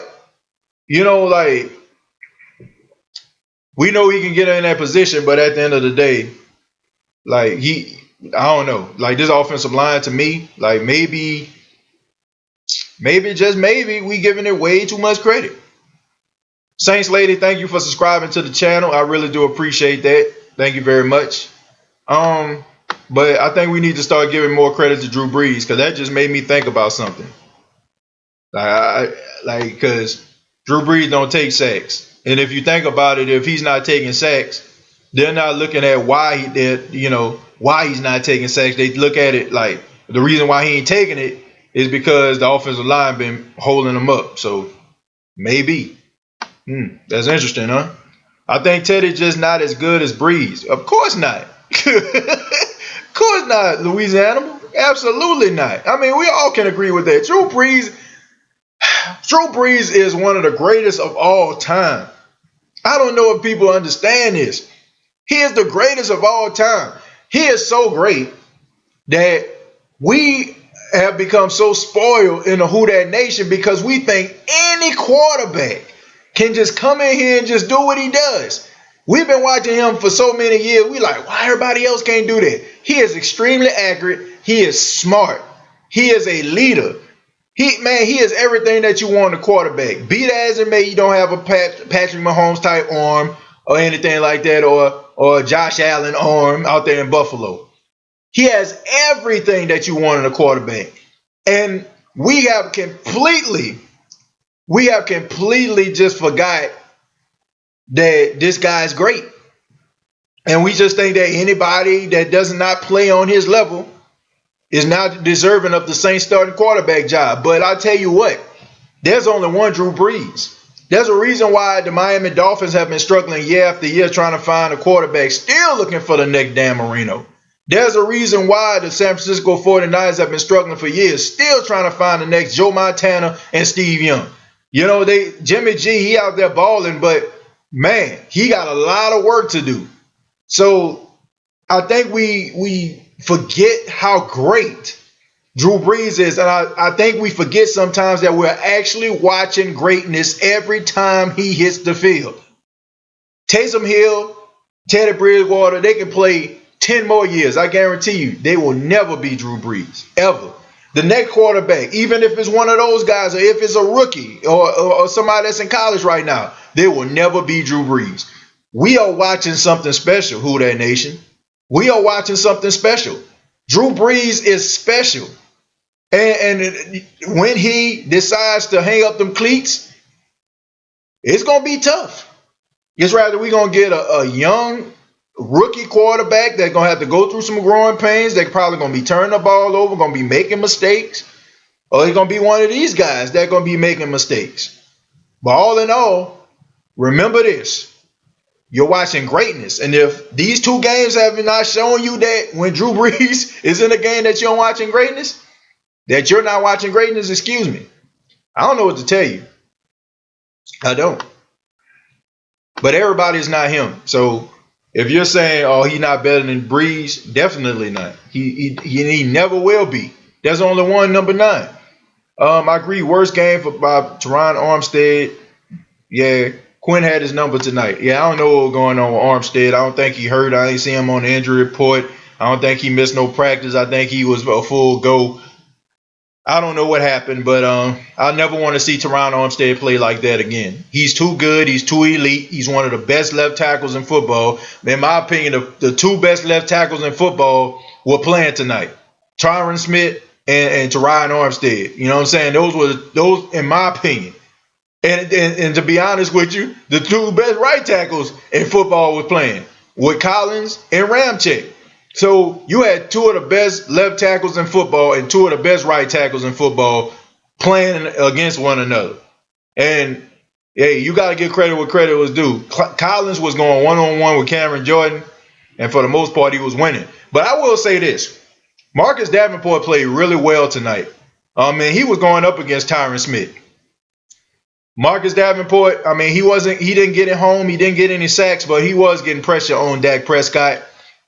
like we know he can get in that position, but at the end of the day, like I don't know, like this offensive line to me, like maybe just maybe we giving it way too much credit. Saints lady, thank you for subscribing to the channel. I really do appreciate that. Thank you very much. Um, but I think we need to start giving more credit to Drew Brees because that just made me think about something. Because Drew Brees don't take sacks, and if you think about it, if he's not taking sacks, they're not looking at why he did, why he's not taking sacks. They look at it like the reason why he ain't taking it is because the offensive line been holding him up. So maybe. That's interesting, huh? I think Teddy just not as good as Breeze. Of course not. Of course not, Louisiana. Absolutely not. I mean, we all can agree with that. Drew Brees is one of the greatest of all time. I don't know if people understand this. He is the greatest of all time. He is so great that we have become so spoiled in the Who Dat Nation because we think any quarterback can just come in here and just do what he does. We've been watching him for so many years. We like, why everybody else can't do that? He is extremely accurate. He is smart. He is a leader. He is everything that you want in a quarterback. Be that as it may, you don't have a Patrick Mahomes type arm or anything like that, or a Josh Allen arm out there in Buffalo. He has everything that you want in a quarterback. And we have completely just forgot that this guy's great. And we just think that anybody that does not play on his level is not deserving of the Saints starting quarterback job. But I tell you what, there's only one Drew Brees. There's a reason why the Miami Dolphins have been struggling year after year trying to find a quarterback, still looking for the next Dan Marino. There's a reason why the San Francisco 49ers have been struggling for years, still trying to find the next Joe Montana and Steve Young. Jimmy G, he out there balling, but man, he got a lot of work to do. So I think we forget how great Drew Brees is, and I think we forget sometimes that we're actually watching greatness every time he hits the field. Taysom Hill, Teddy Bridgewater, they can play 10 more years. I guarantee you, they will never be Drew Brees, ever. The next quarterback, even if it's one of those guys, or if it's a rookie or somebody that's in college right now, they will never be Drew Brees. We are watching something special, Who Dat Nation. We are watching something special. Drew Brees is special. And when he decides to hang up them cleats, it's going to be tough. It's rather we're going to get a young rookie quarterback that's going to have to go through some growing pains. They're probably going to be turning the ball over, going to be making mistakes. Or he's going to be one of these guys that's going to be making mistakes. But all in all, remember this. You're watching greatness. And if these two games have not shown you that when Drew Brees is in a game that you're watching greatness, that you're not watching greatness, excuse me. I don't know what to tell you. I don't. But everybody's not him. So if you're saying, oh, he's not better than Brees, definitely not. He never will be. There's only one, number 9. I agree. Worst game by Teron Armstead. Yeah, Quinn had his number tonight. Yeah, I don't know what's going on with Armstead. I don't think he hurt. I ain't see him on the injury report. I don't think he missed no practice. I think he was a full go. I don't know what happened, but I never want to see Teron Armstead play like that again. He's too good. He's too elite. He's one of the best left tackles in football. In my opinion, the two best left tackles in football were playing tonight. Tyron Smith and Teron Armstead. You know what I'm saying? Those in my opinion. And to be honest with you, the two best right tackles in football was playing with Collins and Ramczyk. So you had two of the best left tackles in football and two of the best right tackles in football playing against one another. And hey, you got to give credit where credit was due. Collins was going one-on-one with Cameron Jordan, and for the most part, he was winning. But I will say this. Marcus Davenport played really well tonight. And he was going up against Tyron Smith. Marcus Davenport, he didn't get it home. He didn't get any sacks, but he was getting pressure on Dak Prescott.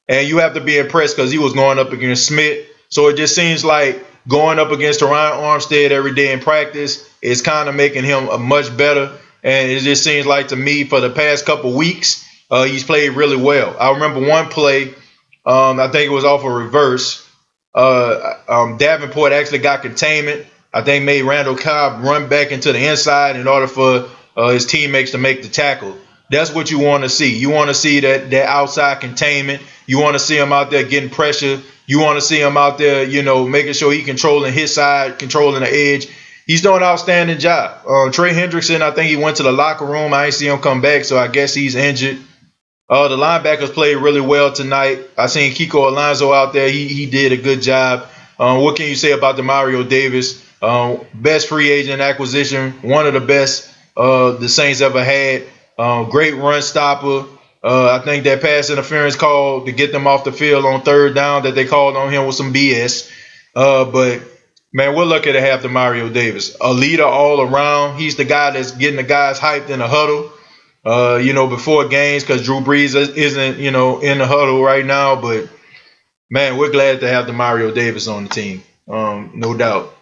and you have to be impressed because he was going up against Smith. So it just seems like going up against Teron Armstead every day in practice is kind of making him a much better. And it just seems like to me for the past couple weeks, he's played really well. I remember one play, I think it was off a reverse. Davenport actually got containment. I think made Randall Cobb run back into the inside in order for his teammates to make the tackle. That's what you want to see. You want to see that outside containment. You want to see him out there getting pressure. You want to see him out there, making sure he controlling his side, controlling the edge. He's doing an outstanding job. Trey Hendrickson, I think he went to the locker room. I ain't see him come back, so I guess he's injured. The linebackers played really well tonight. I seen Kiko Alonso out there. He did a good job. What can you say about Mario Davis? Best free agent acquisition, one of the best the Saints ever had. Great run stopper. I think that pass interference call to get them off the field on third down that they called on him was some BS. But man, we're lucky to have Mario Davis, a leader all around. He's the guy that's getting the guys hyped in the huddle. Before games because Drew Brees isn't, in the huddle right now. But, man, we're glad to have Mario Davis on the team, no doubt.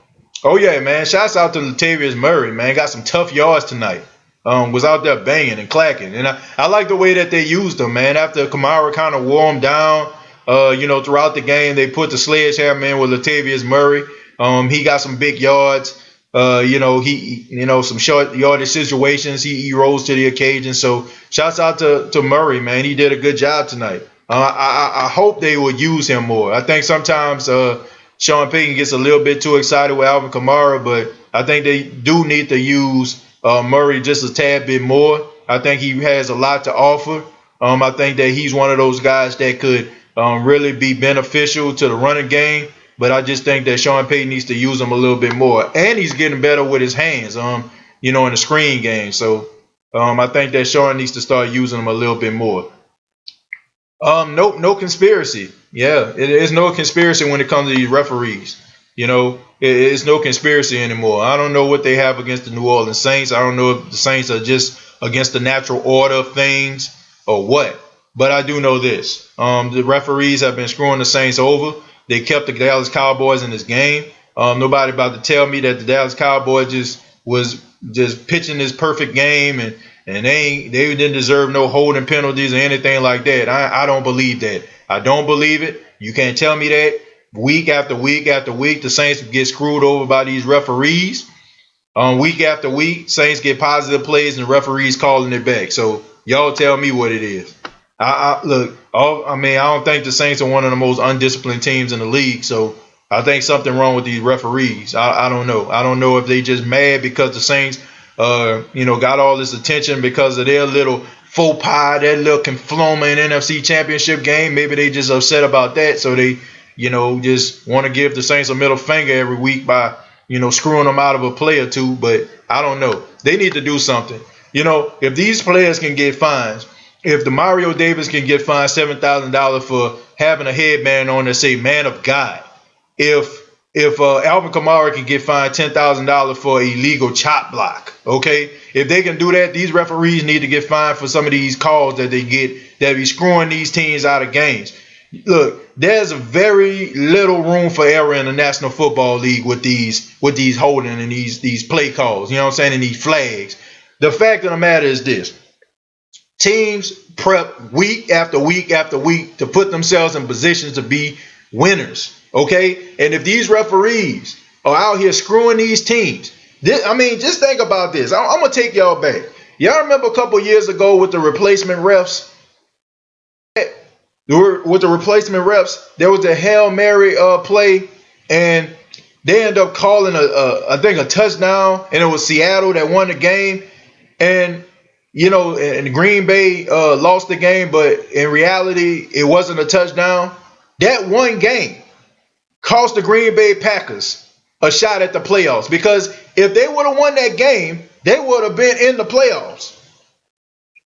Oh, yeah, man, shouts out to Latavius Murray, man. Got some tough yards tonight. Was out there banging and clacking. And I like the way that they used him, man. After Kamara kind of wore him down, throughout the game, they put the sledgehammer in with Latavius Murray. He got some big yards. Some short yardage situations. He rose to the occasion. So shouts out to Murray, man. He did a good job tonight. I hope they will use him more. I think sometimes Sean Payton gets a little bit too excited with Alvin Kamara, but I think they do need to use Murray just a tad bit more. I think he has a lot to offer. I think that he's one of those guys that could really be beneficial to the running game. But I just think that Sean Payton needs to use him a little bit more. And he's getting better with his hands, in the screen game. So I think that Sean needs to start using him a little bit more. No conspiracy. Yeah, it is no conspiracy when it comes to these referees. It's no conspiracy anymore. I don't know what they have against the New Orleans Saints. I don't know if the Saints are just against the natural order of things or what. But I do know this. The referees have been screwing the Saints over. They kept the Dallas Cowboys in this game. Nobody about to tell me that the Dallas Cowboys was pitching this perfect game and they didn't deserve no holding penalties or anything like that. I don't believe that. I don't believe it. You can't tell me that. Week after week after week, the Saints get screwed over by these referees. Week after week, Saints get positive plays and referees calling it back. So y'all tell me what it is. I don't think the Saints are one of the most undisciplined teams in the league. So I think something wrong with these referees. I don't know. I don't know if they just mad because the Saints, got all this attention because of their little faux pas, their little confloma in NFC Championship game. Maybe they just upset about that. So they, just want to give the Saints a middle finger every week by, screwing them out of a play or two. But I don't know. They need to do something. If these players can get fines, if Mario Davis can get fined $7,000 for having a headband on that say "Man of God," if Alvin Kamara can get fined $10,000 for illegal chop block, okay? If they can do that, these referees need to get fined for some of these calls that they get that be screwing these teams out of games. Look, there's very little room for error in the National Football League with these holding and these play calls. You know what I'm saying? And these flags. The fact of the matter is this. Teams prep week after week after week to put themselves in positions to be winners, okay? And if these referees are out here screwing these teams, just think about this. I'm going to take y'all back. Y'all remember a couple years ago with the replacement refs? With the replacement refs, there was a Hail Mary play, and they ended up calling a touchdown, and it was Seattle that won the game. And and Green Bay lost the game, but in reality, it wasn't a touchdown. That one game cost the Green Bay Packers a shot at the playoffs because if they would have won that game, they would have been in the playoffs.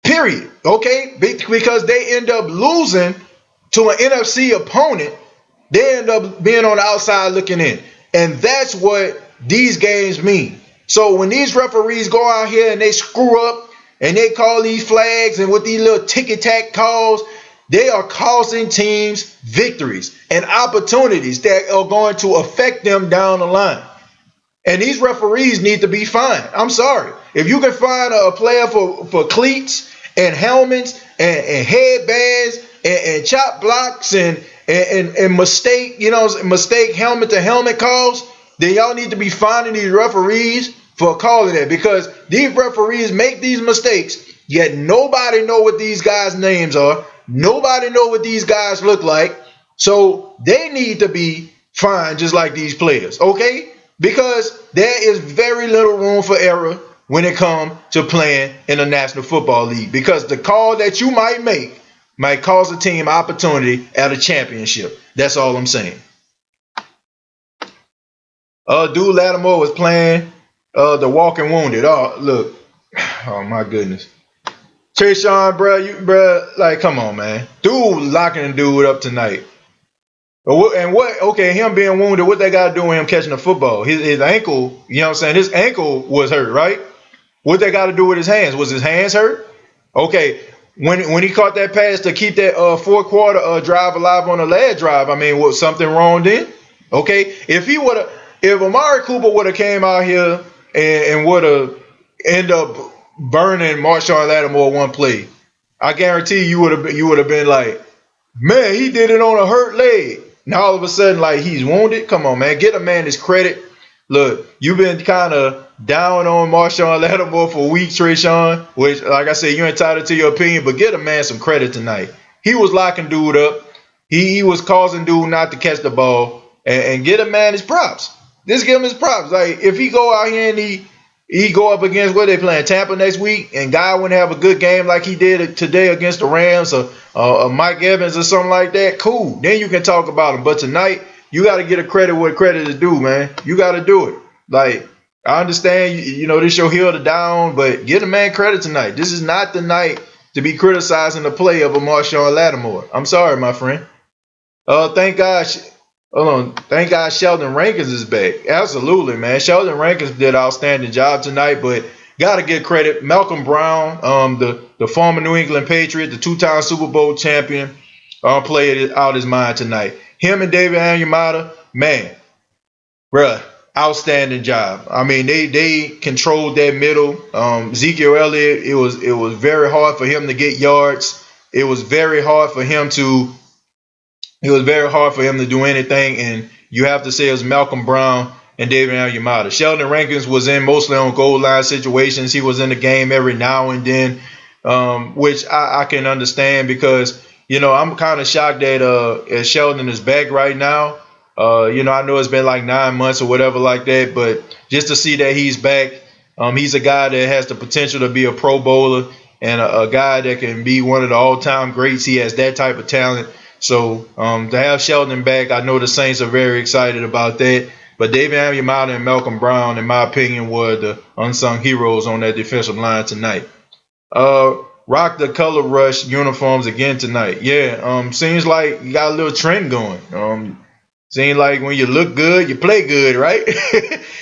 Period. Okay? Because they end up losing to an NFC opponent. They end up being on the outside looking in. And that's what these games mean. So when these referees go out here and they screw up, and they call these flags and with these little ticky-tack calls, They are causing teams victories and opportunities that are going to affect them down the line. And these referees need to be fined. I'm sorry. If you can find a player for cleats and helmets and headbands and chop blocks and mistake, mistake helmet to helmet calls, then y'all need to be finding these referees for calling that, because these referees make these mistakes, yet nobody know what these guys' names are. Nobody know what these guys look like. So they need to be fined just like these players, okay? Because there is very little room for error when it comes to playing in the National Football League, because the call that you might make might cause a team opportunity at a championship. That's all I'm saying. Dude Lattimore was playing the walking wounded. Oh, look. Oh, my goodness. Trayshawn, bro, like, come on, man. Dude locking the dude up tonight. And what, okay, him being wounded, what they got to do with him catching the football? His ankle, you know what I'm saying? His ankle was hurt, right? What they got to do with his hands? Was his hands hurt? Okay, when he caught that pass to keep that fourth quarter drive alive on the last drive, I mean, was something wrong then? Okay, if Amari Cooper would have came out here and would have ended up burning Marshawn Lattimore one play, I guarantee you would have been like, man, he did it on a hurt leg. Now all of a sudden, like, he's wounded. Come on, man, get a man his credit. Look, you've been kind of down on Marshawn Lattimore for weeks, Trayshawn, which, like I said, you're entitled to your opinion, but get a man some credit tonight. He was locking dude up. He was causing dude not to catch the ball, and get a man his props. Just give him his props. Like, if he go out here and he go up against, what they playing, Tampa next week, and Godwin have a good game like he did today against the Rams, or Mike Evans or something like that, cool. Then you can talk about him. But tonight, you got to get a credit where credit is due, man. You got to do it. Like, I understand, this your hill to down, but get a man credit tonight. This is not the night to be criticizing the play of a Marshawn Lattimore. I'm sorry, my friend. Thank God. Hold on. Thank God Sheldon Rankins is back. Absolutely, man. Sheldon Rankins did an outstanding job tonight, but got to give credit. Malcolm Brown, the former New England Patriot, the two-time Super Bowl champion, played it out his mind tonight. Him and David Onyemata, man, bruh, outstanding job. I mean, they controlled that middle. Ezekiel Elliott, it was very hard for him to get yards. It was very hard for him to do anything, and you have to say it was Malcolm Brown and David Onyemata. Sheldon Rankins was in mostly on goal line situations. He was in the game every now and then, which I can understand, because I'm kind of shocked that Sheldon is back right now. I know it's been like 9 months or whatever like that, but just to see that he's back, he's a guy that has the potential to be a Pro Bowler and a guy that can be one of the all-time greats. He has that type of talent. So to have Sheldon back, I know the Saints are very excited about that. But David Onyemata and Malcolm Brown, in my opinion, were the unsung heroes on that defensive line tonight. Rock the color rush uniforms again tonight. Yeah, seems like you got a little trend going. Seems like when you look good, you play good, right?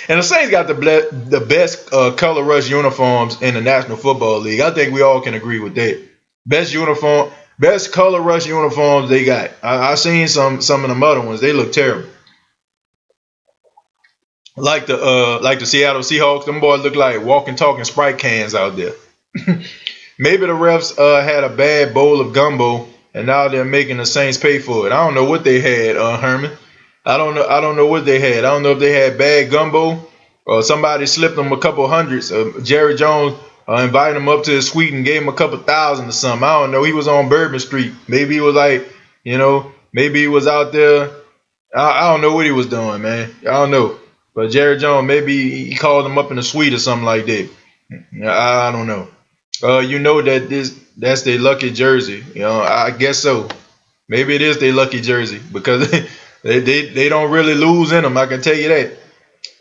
And the Saints got the best color rush uniforms in the National Football League. I think we all can agree with that. Best color rush uniforms they got. I seen some of the other ones. They look terrible. Like the Seattle Seahawks, them boys look like walking, talking Sprite cans out there. Maybe the refs had a bad bowl of gumbo, and now they're making the Saints pay for it. I don't know what they had, Herman. I don't know. I don't know what they had. I don't know if they had bad gumbo or somebody slipped them a couple hundreds. Jerry Jones invited him up to his suite and gave him a couple thousand or something. I don't know. He was on Bourbon Street. Maybe he was like, maybe he was out there. I don't know what he was doing, man. I don't know. But Jerry Jones, maybe he called him up in the suite or something like that. I don't know. That's their lucky jersey. I guess so. Maybe it is their lucky jersey, because they don't really lose in them. I can tell you that.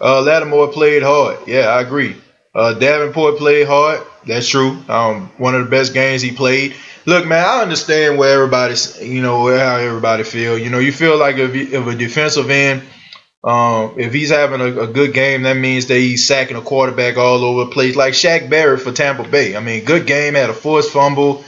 Lattimore played hard. Yeah, I agree. Davenport played hard. That's true. One of the best games he played. Look, man, I understand where everybody's, how everybody feel. You feel like if a defensive end, if he's having a good game, that means that he's sacking a quarterback all over the place, like Shaq Barrett for Tampa Bay. I mean, good game, had a forced fumble.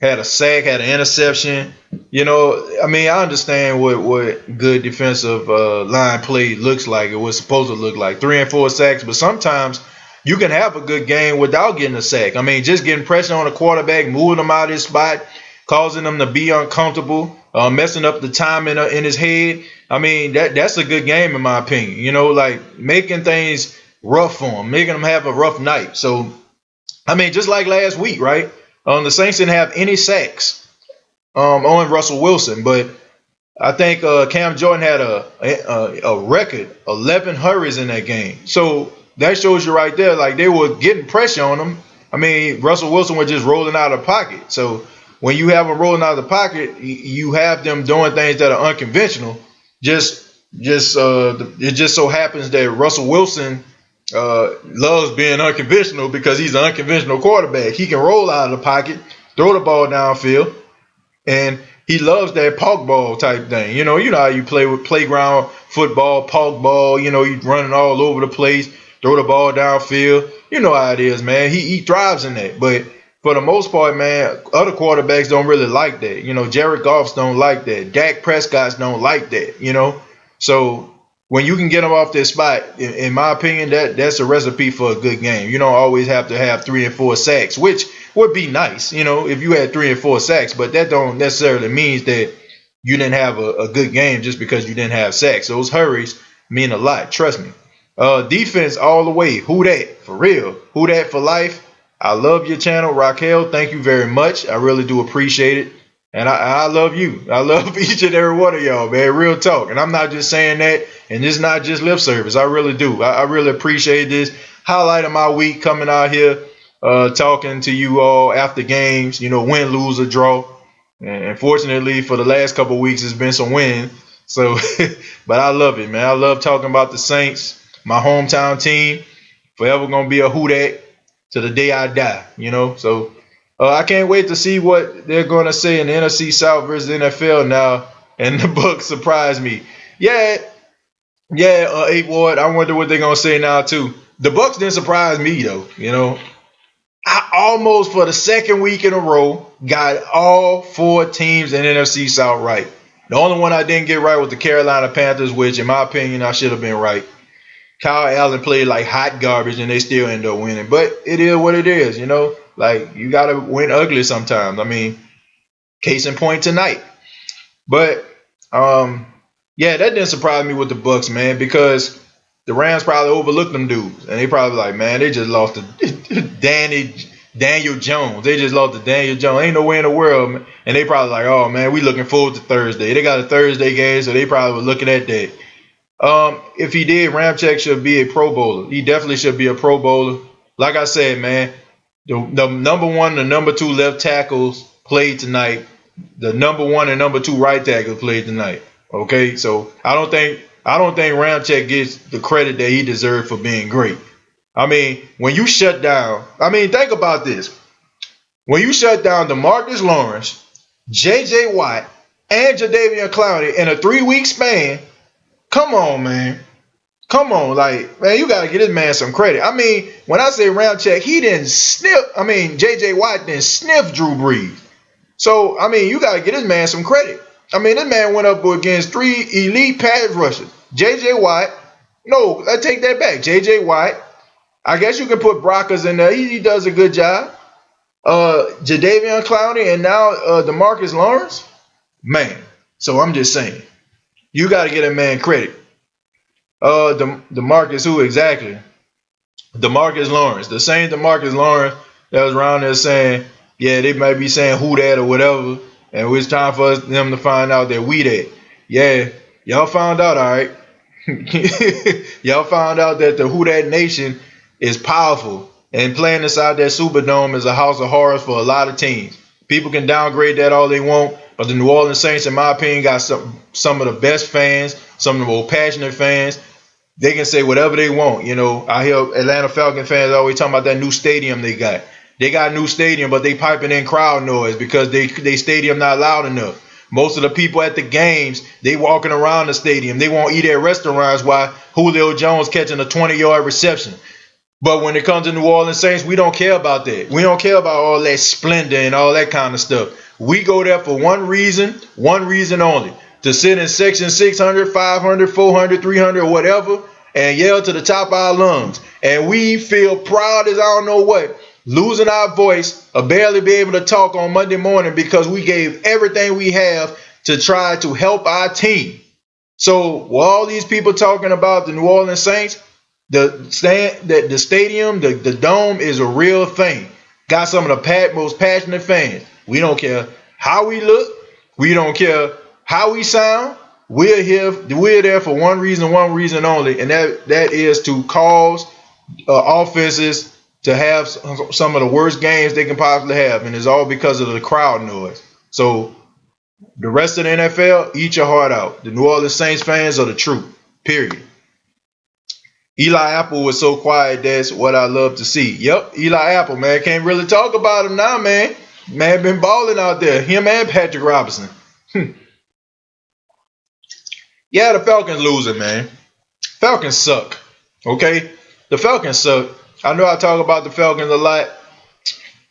had a sack, had an interception. I mean, I understand what good defensive line play looks like. It was supposed to look like 3 and 4 sacks, but sometimes you can have a good game without getting a sack. I mean, just getting pressure on the quarterback, moving him out of his spot, causing him to be uncomfortable, messing up the time in his head. I mean, that's a good game in my opinion. Like making things rough for him, making him have a rough night. So I mean, just like last week, right? The Saints didn't have any sacks on Russell Wilson, but I think Cam Jordan had a record 11 hurries in that game. So that shows you right there, like they were getting pressure on him. I mean, Russell Wilson was just rolling out of the pocket. So when you have them rolling out of the pocket, you have them doing things that are unconventional. Just, it just so happens that Russell Wilson loves being unconventional because he's an unconventional quarterback. He can roll out of the pocket, throw the ball downfield, and he loves that park ball type thing. You know how you play with playground football, park ball. You running all over the place, throw the ball downfield. You know how it is, man. He thrives in that. But for the most part, man, other quarterbacks don't really like that. Jared Goffs don't like that. Dak Prescott's don't like that. So when you can get them off their spot, in my opinion, that's a recipe for a good game. You don't always have to have 3 and 4 sacks, which would be nice, if you had 3 and 4 sacks, but that don't necessarily means that you didn't have a good game just because you didn't have sacks. Those hurries mean a lot, trust me. Defense all the way. Who that? For real. Who that for life? I love your channel, Raquel. Thank you very much. I really do appreciate it. And I love you. I love each and every one of y'all, man. Real talk. And I'm not just saying that, and it's not just lip service. I really do. I really appreciate this. Highlight of my week coming out here, talking to you all after games, win, lose, or draw. And fortunately, for the last couple of weeks, it's been some win. So, but I love it, man. I love talking about the Saints, my hometown team. Forever gonna be a who that to the day I die. So I can't wait to see what they're gonna say in the NFC South versus the NFL now. And the book surprised me. Yeah, yeah, 8 Ward. I wonder what they're gonna say now too. The Bucks didn't surprise me though. I almost for the second week in a row got all 4 teams in NFC South right. The only one I didn't get right was the Carolina Panthers, which in my opinion I should have been right. Kyle Allen played like hot garbage and they still end up winning. But it is what it is. Like you gotta win ugly sometimes. I mean, case in point tonight. But yeah, that didn't surprise me with the Bucks, man, because the Rams probably overlooked them dudes, and they probably like, man, they just lost to Daniel Jones. They just lost to Daniel Jones. Ain't no way in the world, man. And they probably like, oh man, we looking forward to Thursday. They got a Thursday game, so they probably were looking at that. If he did, Ramczyk should be a Pro Bowler. He definitely should be a Pro Bowler. Like I said, man, the number one, the number two left tackles played tonight. The number one and number two right tackles played tonight. Okay, so I don't think Ramczyk gets the credit that he deserved for being great. I mean, when you shut down, I mean, think about this. When you shut down DeMarcus Lawrence, J.J. Watt, and Jadeveon Clowney in a 3-week span, come on, man. Come on, like, man, you got to get this man some credit. I mean, when I say Ramczyk, he didn't sniff. I mean, J.J. Watt didn't sniff Drew Brees. So, I mean, you got to get this man some credit. I mean, this man went up against 3 elite pass rushers. J.J. Watt. No, I take that back. J.J. Watt. I guess you can put Brockers in there. He does a good job. Jadeveon Clowney and now DeMarcus Lawrence. Man. So, I'm just saying. You got to get a man credit. DeMarcus who exactly? DeMarcus Lawrence. The same DeMarcus Lawrence that was around there saying, yeah, they might be saying who that or whatever. And it's time for them to find out that we that. Yeah, y'all found out, all right. Y'all found out that the Who Dat Nation is powerful. And playing inside that Superdome is a house of horrors for a lot of teams. People can downgrade that all they want, but the New Orleans Saints, in my opinion, got some of the best fans, some of the most passionate fans. They can say whatever they want. I hear Atlanta Falcon fans always talking about that new stadium they got. They got a new stadium, but they piping in crowd noise because they stadium not loud enough. Most of the people at the games, they walking around the stadium. They won't eat at restaurants while Julio Jones catching a 20-yard reception. But when it comes to New Orleans Saints, we don't care about that. We don't care about all that splendor and all that kind of stuff. We go there for one reason only. To sit in section 600, 500, 400, 300, or whatever, and yell to the top of our lungs. And we feel proud as I don't know what, losing our voice or barely be able to talk on Monday morning because we gave everything we have to try to help our team. So while all these people talking about the New Orleans Saints, the stadium, the dome is a real thing. Got some of the most passionate fans. We don't care how we look. We don't care how we sound. We're here. We're there for one reason only, and that is to cause offenses to have some of the worst games they can possibly have, and it's all because of the crowd noise. So the rest of the NFL, eat your heart out. The New Orleans Saints fans are the truth. Period. Eli Apple was so quiet. That's what I love to see. Yep, Eli Apple, man. Can't really talk about him now, man. Man been balling out there. Him and Patrick Robinson. Yeah, the Falcons losing, man. Falcons suck. Okay? The Falcons suck. I know I talk about the Falcons a lot.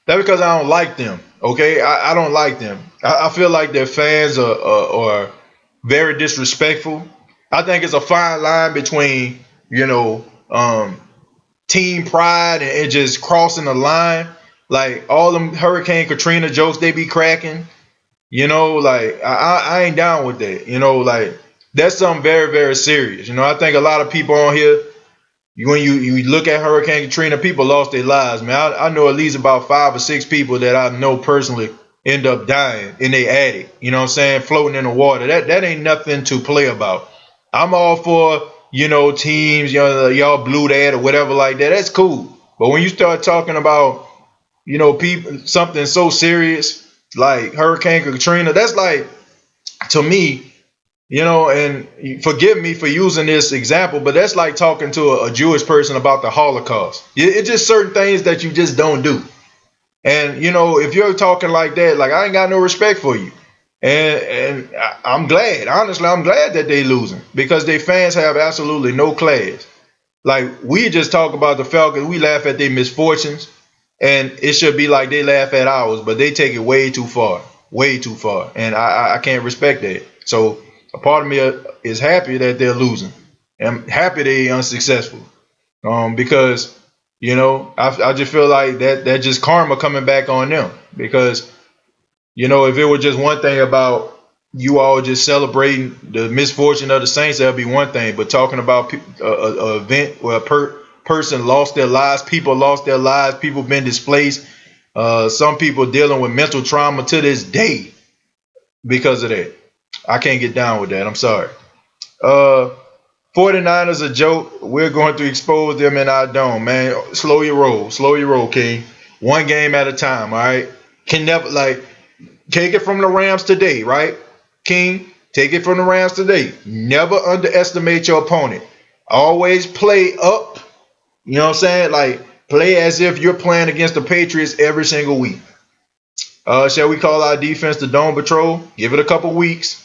That's because I don't like them. Okay? I don't like them. I feel like their fans are very disrespectful. I think it's a fine line between, team pride and just crossing the line. Like all them Hurricane Katrina jokes they be cracking. Like I ain't down with that. Like that's something very, very serious. I think a lot of people on here, when you look at Hurricane Katrina, people lost their lives, man. I know at least about 5 or 6 people that I know personally end up dying in their attic. You know what I'm saying? Floating in the water. That ain't nothing to play about. I'm all for, teams, y'all blew that or whatever like that. That's cool. But when you start talking about, people something so serious like Hurricane Katrina, that's like, to me, and forgive me for using this example, but that's like talking to a Jewish person about the Holocaust. It's just certain things that you just don't do. And if you're talking like that, like I ain't got no respect for you. And I'm glad, honestly, I'm glad that they losing because their fans have absolutely no class. Like we just talk about the Falcons, we laugh at their misfortunes, and it should be like they laugh at ours, but they take it way too far, and I can't respect that. So a part of me is happy that they're losing. I'm happy they're unsuccessful, because I just feel like that just karma coming back on them because if it was just one thing about you all just celebrating the misfortune of the Saints, that'd be one thing. But talking about a event where person lost their lives, people lost their lives, people been displaced, some people dealing with mental trauma to this day because of that. I can't get down with that. I'm sorry. Uh, 49ers a joke. We're going to expose them in our dome, man. Slow your roll, King. One game at a time, all right? Can never like take it from the Rams today, right? King, take it from the Rams today. Never underestimate your opponent. Always play up. You know what I'm saying? Like play as if you're playing against the Patriots every single week. Shall we call our defense the Dome Patrol? Give it a couple weeks.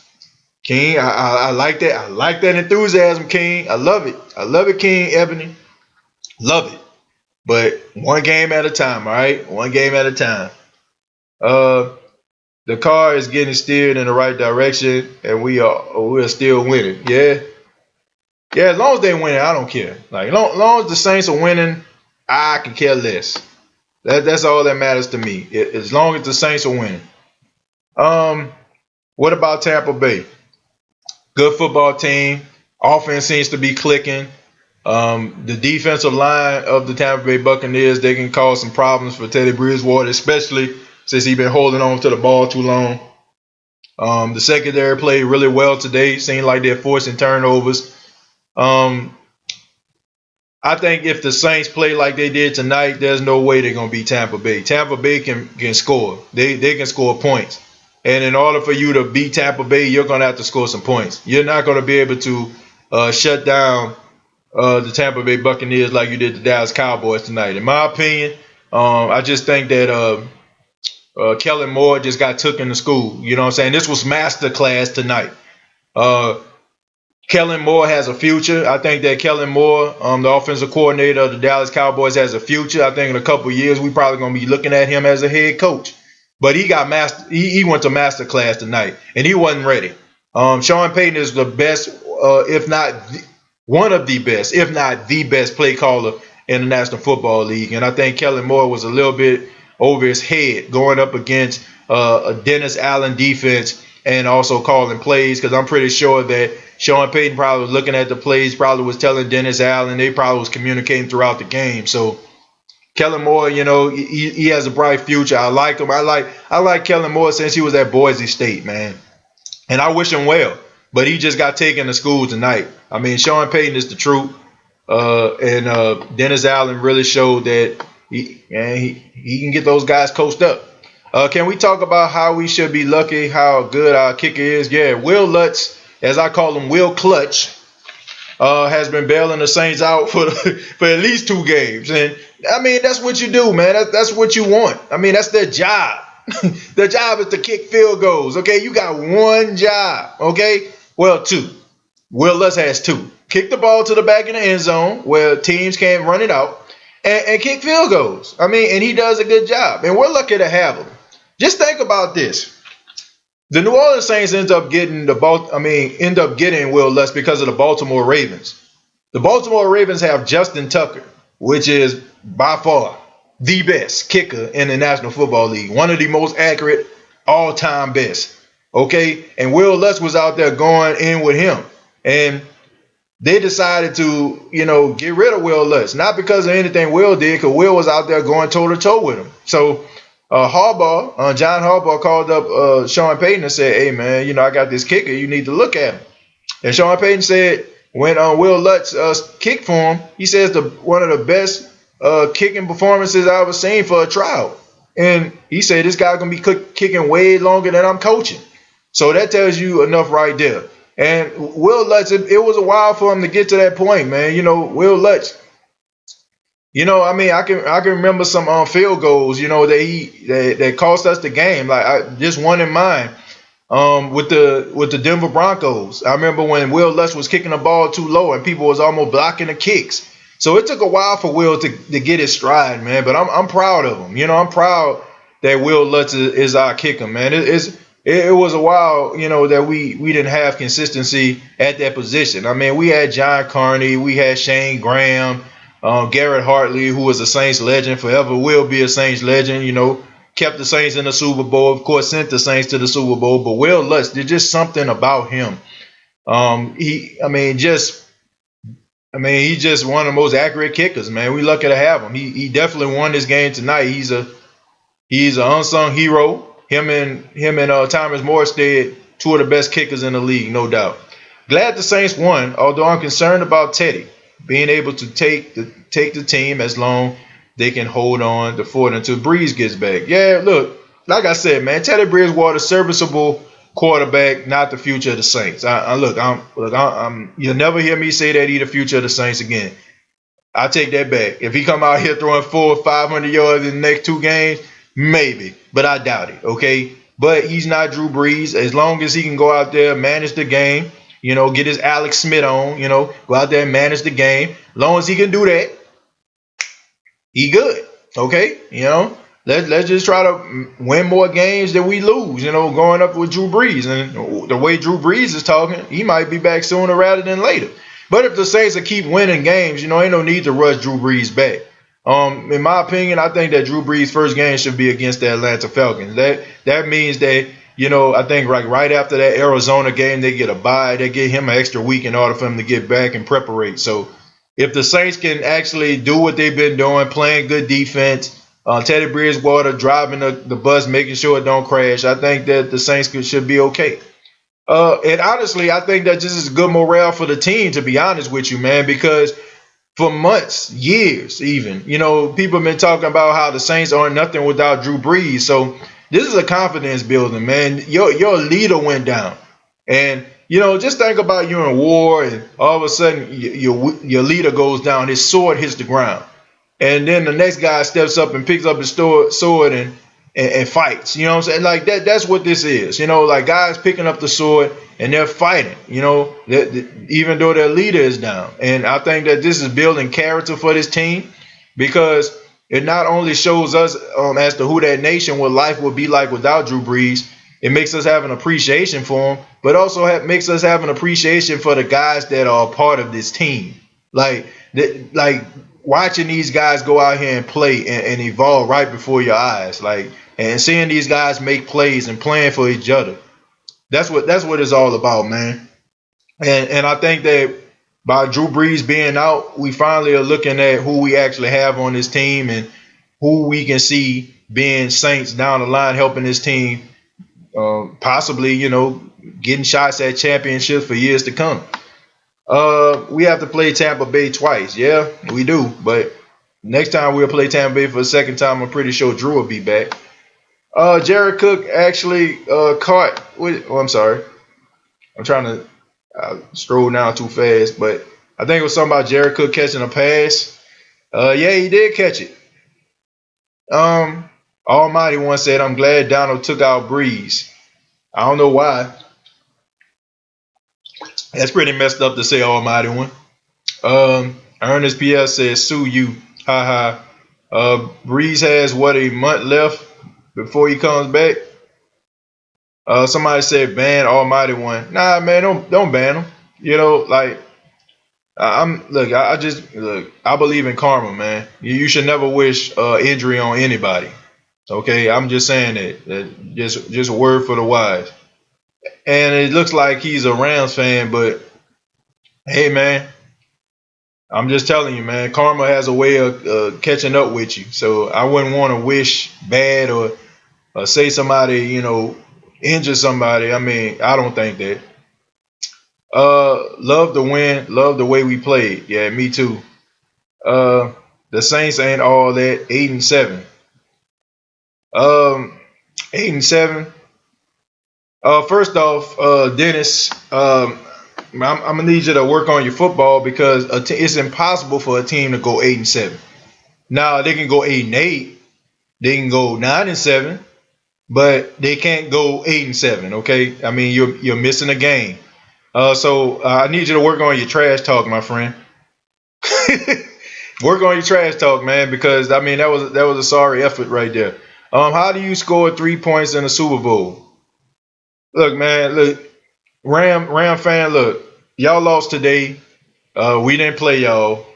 King, I like that. I like that enthusiasm, King. I love it. I love it, King Ebony. Love it. But one game at a time, all right? One game at a time. Uh, the car is getting steered in the right direction, and we're still winning. Yeah, yeah. As long as they winning, I don't care. Like, long as the Saints are winning, I can care less. That's all that matters to me. As long as the Saints are winning. Um, what about Tampa Bay? Good football team. Offense seems to be clicking. The defensive line of the Tampa Bay Buccaneers, they can cause some problems for Teddy Bridgewater, especially since he's been holding on to the ball too long. The secondary played really well today. Seemed like they're forcing turnovers. Um, I think if the Saints play like they did tonight, there's no way they're gonna beat Tampa Bay. Tampa Bay can score. They can score points. And in order for you to beat Tampa Bay, you're gonna have to score some points. You're not gonna be able to shut down the Tampa Bay Buccaneers like you did the Dallas Cowboys tonight. In my opinion, I just think that Kellen Moore just got took into school. You know what I'm saying? This was master class tonight. Uh, Kellen Moore has a future. I think that Kellen Moore, the offensive coordinator of the Dallas Cowboys, has a future. I think in a couple of years we probably gonna be looking at him as a head coach. But he went to master class tonight, and he wasn't ready. Sean Payton is the best, if not one of the best, if not the best play caller in the National Football League. And I think Kellen Moore was a little bit over his head going up against a Dennis Allen defense and also calling plays, because I'm pretty sure that Sean Payton probably was looking at the plays, probably was telling Dennis Allen, they probably was communicating throughout the game. So Kellen Moore, he has a bright future. I like him. I like Kellen Moore since he was at Boise State, man. And I wish him well. But he just got taken to school tonight. I mean, Sean Payton is the truth. And Dennis Allen really showed that he can get those guys coached up. Can we talk about how we should be lucky, how good our kicker is? Yeah, Will Lutz, as I call him, Will Clutch, has been bailing the Saints out for at least 2 games. And, I mean, that's what you do, man. That's what you want. I mean, that's their job. Their job is to kick field goals, okay? You got one job, okay? Well, 2. Will Lutz has 2. Kick the ball to the back in the end zone where teams can't run it out and kick field goals. I mean, and he does a good job. And we're lucky to have him. Just think about this. The New Orleans Saints end up getting Will Lutz because of the Baltimore Ravens. The Baltimore Ravens have Justin Tucker, which is by far the best kicker in the National Football League. One of the most accurate all-time best. Okay? And Will Lutz was out there going in with him. And they decided to, get rid of Will Lutz. Not because of anything Will did, because Will was out there going toe-to-toe with him. So John Harbaugh called up Sean Payton and said, hey, man, I got this kicker. You need to look at him. And Sean Payton said when Will Lutz kicked for him, he says one of the best kicking performances I ever seen for a trial. And he said this guy's going to be kicking way longer than I'm coaching. So that tells you enough right there. And Will Lutz, it was a while for him to get to that point, man. Will Lutz, I can remember some field goals, that cost us the game. Like just one in mind, with the Denver Broncos. I remember when Will Lutz was kicking the ball too low and people was almost blocking the kicks. So it took a while for Will to get his stride, man. But I'm proud of him. I'm proud that Will Lutz is our kicker, man. It was a while, that we didn't have consistency at that position. I mean, we had John Carney, we had Shane Graham, Garrett Hartley, who was a Saints legend, forever will be a Saints legend, kept the Saints in the Super Bowl, of course, sent the Saints to the Super Bowl. But Will Lutz, there's just something about him. He's just one of the most accurate kickers, man. We lucky to have him. He definitely won this game tonight. He's an unsung hero. Him and Thomas Morstead, 2 of the best kickers in the league, no doubt. Glad the Saints won, although I'm concerned about Teddy being able to take the team as long they can hold on to Ford until Brees gets back. Yeah, look, like I said, man, Teddy Bridgewater, serviceable quarterback, not the future of the Saints. You'll never hear me say that he's the future of the Saints again. I take that back. If he come out here throwing 400 or 500 yards in the next 2 games, maybe, but I doubt it, okay? But he's not Drew Brees. As long as he can go out there, manage the game, get his Alex Smith on, go out there and manage the game. As long as he can do that, he good, okay? Let's just try to win more games than we lose, going up with Drew Brees. And the way Drew Brees is talking, he might be back sooner rather than later. But if the Saints will keep winning games, ain't no need to rush Drew Brees back. In my opinion, I think that Drew Brees' first game should be against the Atlanta Falcons. That means that, I think right after that Arizona game, they get a bye. They give him an extra week in order for him to get back and preparate. So if the Saints can actually do what they've been doing, playing good defense, Teddy Bridgewater driving the bus, making sure it don't crash, I think that the Saints should be okay. And honestly, I think that this is good morale for the team, to be honest with you, man, because for months, years even, people have been talking about how the Saints aren't nothing without Drew Brees. So this is a confidence building, man. Your leader went down. And, just think about you in war and all of a sudden your leader goes down, his sword hits the ground. And then the next guy steps up and picks up his sword and fights. You know what I'm saying? Like that's what this is. Like guys picking up the sword and they're fighting. Even though their leader is down, and I think that this is building character for this team because it not only shows us as to who that nation, what life would be like without Drew Brees. It makes us have an appreciation for him, but also makes us have an appreciation for the guys that are a part of this team. Like watching these guys go out here and play and evolve right before your eyes, and seeing these guys make plays and playing for each other. That's what it's all about, man. And I think that by Drew Brees being out, we finally are looking at who we actually have on this team and who we can see being Saints down the line, helping this team possibly, getting shots at championships for years to come. We have to play Tampa Bay twice. Yeah, we do. But next time we'll play Tampa Bay for a second time, I'm pretty sure Drew will be back. Jared Cook actually caught. Oh, I'm sorry. I'm trying to stroll down too fast, but I think it was something about Jared Cook catching a pass. Yeah, he did catch it. Almighty One said, "I'm glad Donald took out Breeze." I don't know why. That's pretty messed up to say, Almighty One. Ernest PS says, "Sue you, haha." Breeze has a month left before he comes back. Somebody said ban Almighty One. Nah, man, don't ban him. I just look. I believe in karma, man. You should never wish injury on anybody. Okay, I'm just saying that just a word for the wise. And it looks like he's a Rams fan, but hey, man, I'm just telling you, man. Karma has a way of catching up with you. So I wouldn't want to wish bad or say somebody, injure somebody. I mean, I don't think that. Love the win. Love the way we played. Yeah, me too. The Saints ain't all that. 8-7. Um, 8-7. First off, Dennis, I'm gonna need you to work on your football because it's impossible for a team to go 8-7. Now they can go 8-8. They can go 9-7, but they can't go 8-7. Okay, I mean you're missing a game. So I need you to work on your trash talk, my friend. Work on your trash talk, man, because I mean that was a sorry effort right there. How do you score 3 points in a Super Bowl? Look, man, look, Ram fan, look, y'all lost today. We didn't play y'all.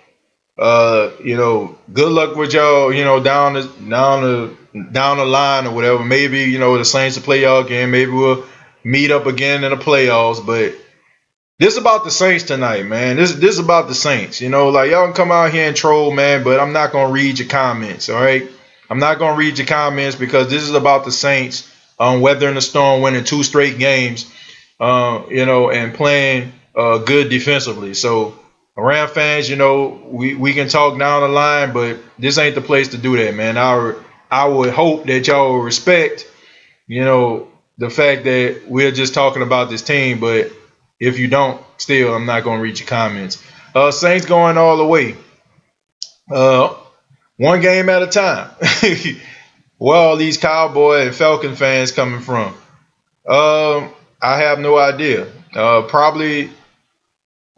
Good luck with y'all. Down the line or whatever. Maybe the Saints will play y'all again. Maybe we'll meet up again in the playoffs. But this is about the Saints tonight, man. This is about the Saints. Like y'all can come out here and troll, man, but I'm not gonna read your comments. All right, I'm not gonna read your comments because this is about the Saints weathering the storm, winning 2 straight games, and playing good defensively. So, Ram fans, we can talk down the line, but this ain't the place to do that, man. I would hope that y'all will respect, the fact that we're just talking about this team, but if you don't, still, I'm not going to read your comments. Saints going all the way. One game at a time. Where all these Cowboy and Falcon fans coming from? I have no idea. Probably,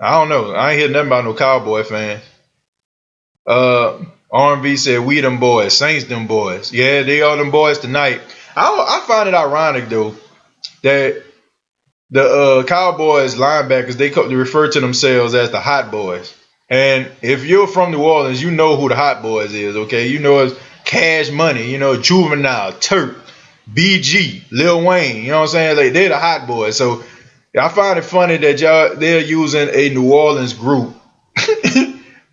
I don't know. I ain't hear nothing about no Cowboy fans. R&B said, we them boys. Saints them boys. Yeah, they are them boys tonight. I find it ironic, though, that the Cowboys linebackers, they refer to themselves as the Hot Boys. And if you're from New Orleans, you know who the Hot Boys is, okay? You know it's Cash Money, Juvenile, Turk, BG, Lil Wayne, you know what I'm saying? Like, they're the Hot Boys. So I find it funny that they're using a New Orleans group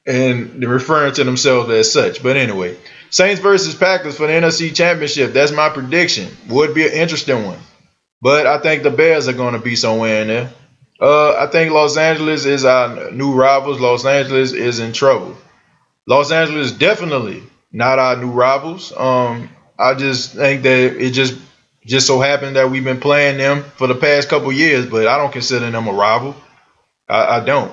and they're referring to themselves as such. But anyway, Saints versus Packers for the NFC Championship. That's my prediction. Would be an interesting one. But I think the Bears are going to be somewhere in there. I think Los Angeles is our new rivals. Los Angeles is in trouble. Los Angeles is definitely not our new rivals. I just think that it just so happened that we've been playing them for the past couple years, but I don't consider them a rival. I don't,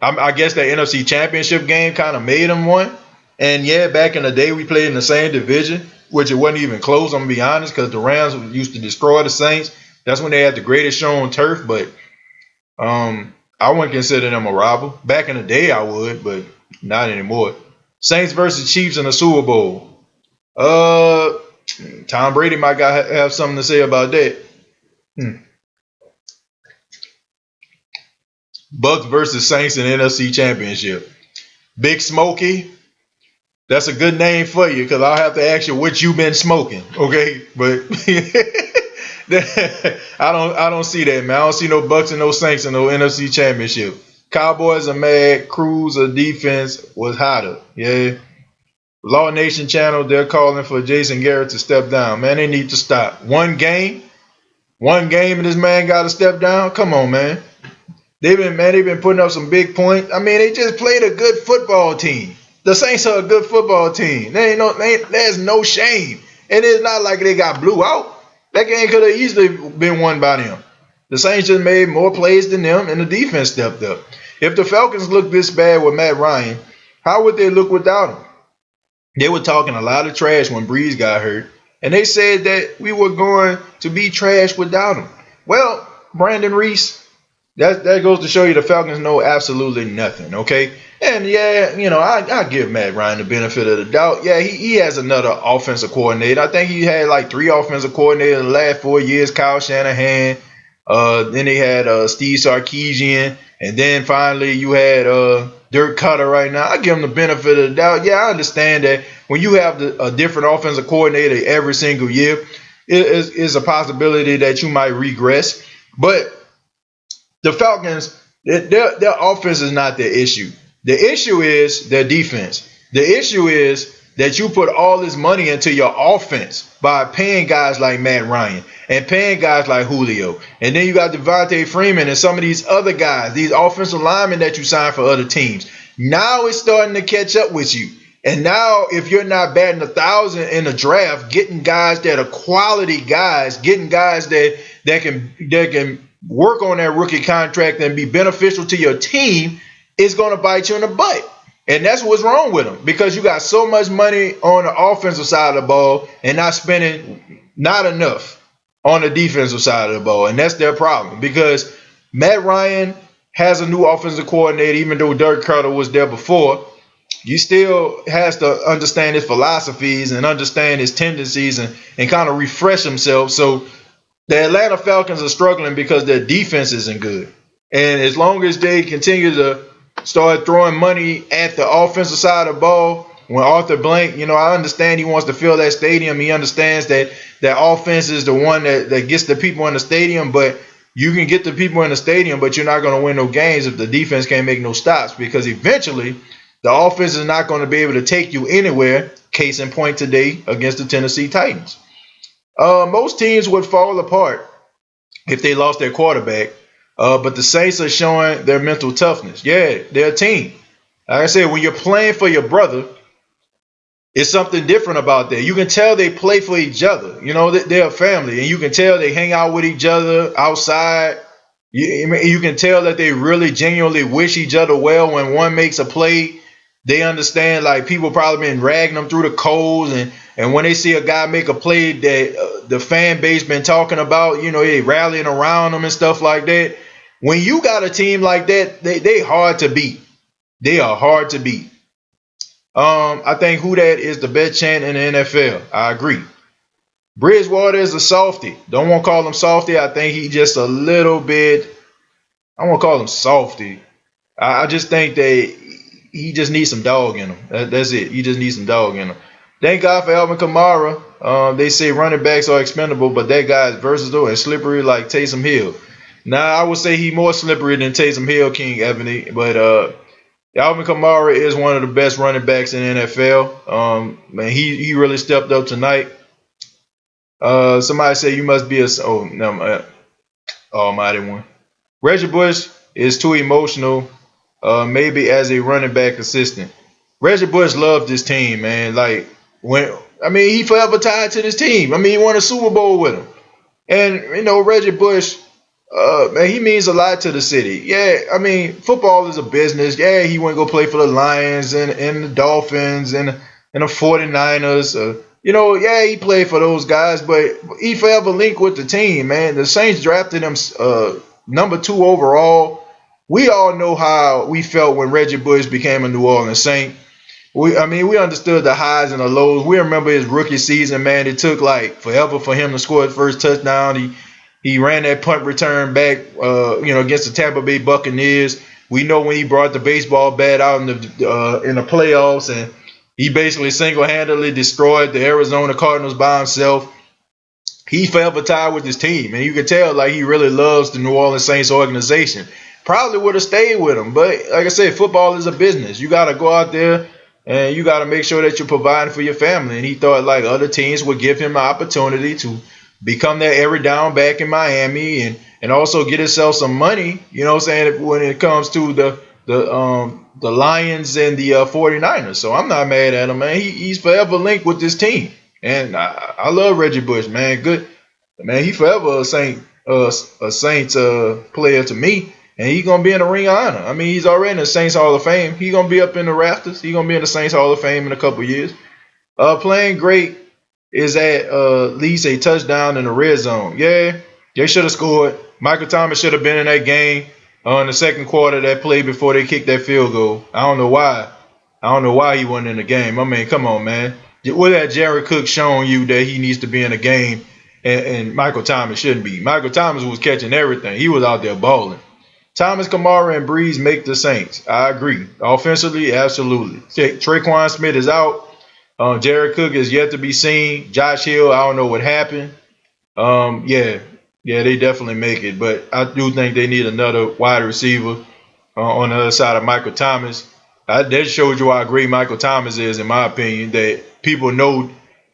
I guess that NFC Championship game kind of made them one. And yeah, back in the day, we played in the same division, which it wasn't even close, I'm going to be honest, because the Rams used to destroy the Saints. That's when they had the greatest show on turf. But I wouldn't consider them a rival. Back in the day, I would, but not anymore. Saints versus Chiefs in the Super Bowl. Uh, Tom Brady might have something to say about that. Hmm. Bucks versus Saints in NFC Championship. Big Smokey. That's a good name for you because I'll have to ask you what you've been smoking, okay? But I don't see that, man. I don't see no Bucks and no Saints in no NFC Championship. Cowboys are mad. Cruz defense was hotter. Yeah. Law Nation channel, they're calling for Jason Garrett to step down. Man, they need to stop. One game, and this man got to step down. Come on, man. They've been putting up some big points. I mean, they just played a good football team. The Saints are a good football team. There's no shame. And it's not like they got blew out. That game could have easily been won by them. The Saints just made more plays than them, and the defense stepped up. If the Falcons look this bad with Matt Ryan, how would they look without him? They were talking a lot of trash when Brees got hurt, and they said that we were going to be trash without him. Well, Brandon Reese, that goes to show you the Falcons know absolutely nothing, okay? And yeah, I give Matt Ryan the benefit of the doubt. Yeah, he has another offensive coordinator. I think he had like 3 offensive coordinators in the last 4 years. Kyle Shanahan. Then they had Steve Sarkisian, and then finally you had Dirk Cutter right now. I give him the benefit of the doubt. Yeah, I understand that when you have a different offensive coordinator every single year, it is a possibility that you might regress. But the Falcons, their offense is not the issue. The issue is their defense. The issue is that you put all this money into your offense by paying guys like Matt Ryan and paying guys like Julio. And then you got Devontae Freeman and some of these other guys, these offensive linemen that you signed for other teams. Now it's starting to catch up with you. And now if you're not batting 1,000 in the draft, getting guys that are quality guys, getting guys that can work on that rookie contract and be beneficial to your team, is going to bite you in the butt. And that's what's wrong with them because you got so much money on the offensive side of the ball and not spending not enough on the defensive side of the ball. And that's their problem because Matt Ryan has a new offensive coordinator, even though Dirk Cutter was there before. You still has to understand his philosophies and understand his tendencies and kind of refresh himself. So the Atlanta Falcons are struggling because their defense isn't good. And as long as they continue to start throwing money at the offensive side of the ball, when Arthur Blank, I understand he wants to fill that stadium. He understands that offense is the one that gets the people in the stadium, but you can get the people in the stadium, but you're not going to win no games if the defense can't make no stops because eventually the offense is not going to be able to take you anywhere. Case in point today against the Tennessee Titans. Most teams would fall apart if they lost their quarterback. But the Saints are showing their mental toughness. Yeah, they're a team. Like I said, when you're playing for your brother, it's something different about that. You can tell they play for each other. They're a family, and you can tell they hang out with each other outside. You can tell that they really genuinely wish each other well. When one makes a play, they understand, like, people probably been dragging them through the coals, and when they see a guy make a play that the fan base been talking about, they rallying around them and stuff like that. When you got a team like that, they hard to beat. They are hard to beat. I think who that is the best chant in the NFL. I agree. Bridgewater is a softy. Don't want to call him softy. I think he just a little bit. I won't call him softy. I just think that he just needs some dog in him. That's it. He just needs some dog in him. Thank God for Alvin Kamara. They say running backs are expendable, but that guy is versatile and slippery like Taysom Hill. Now, I would say he's more slippery than Taysom Hill, King Ebony, but Alvin Kamara is one of the best running backs in the NFL. Man, he really stepped up tonight. Somebody say you must be almighty one. Reggie Bush is too emotional, maybe as a running back assistant. Reggie Bush loved this team, man. Like, he forever tied to this team. He won a Super Bowl with him. And, Reggie Bush, man, he means a lot to the city. Yeah, football is a business. Yeah, he went to go play for the Lions and the Dolphins and the 49ers. Yeah, he played for those guys, but he forever linked with the team, man. The Saints drafted him number 2 overall. We all know how we felt when Reggie Bush became a New Orleans Saint. We understood the highs and the lows. We remember his rookie season, man. It took like forever for him to score his first touchdown. He ran that punt return back, against the Tampa Bay Buccaneers. We know when he brought the baseball bat out in the playoffs, and he basically single-handedly destroyed the Arizona Cardinals by himself. He forever tied with his team, and you can tell like he really loves the New Orleans Saints organization. Probably would have stayed with him, but like I said, football is a business. You got to go out there and you got to make sure that you're providing for your family. And he thought like other teams would give him an opportunity to become that every down back in Miami and also get himself some money. You know what I'm saying, when it comes to the Lions and the 49ers. So I'm not mad at him, man. He's forever linked with this team. And I love Reggie Bush, man. Good, man. He forever a Saints player to me, and he's gonna be in the Ring of Honor. I mean, he's already in the Saints Hall of Fame. He's gonna be up in the rafters. He's gonna be in the Saints Hall of Fame in a couple years. Playing great is at least a touchdown in the red zone. Yeah, they should have scored. Michael Thomas should have been in that game in the second quarter. That play before they kicked that field goal. I don't know why. I don't know why he wasn't in the game. I mean, come on, man. What had Jared Cook shown you that he needs to be in a game and Michael Thomas shouldn't be? Michael Thomas was catching everything. He was out there balling. Thomas, Kamara, and Brees make the Saints. I agree. Offensively, absolutely. Traquan Smith is out. Jared Cook is yet to be seen. Josh Hill, I don't know what happened. Yeah, they definitely make it. But I do think they need another wide receiver on the other side of Michael Thomas. That shows you how great Michael Thomas is, in my opinion, that people know,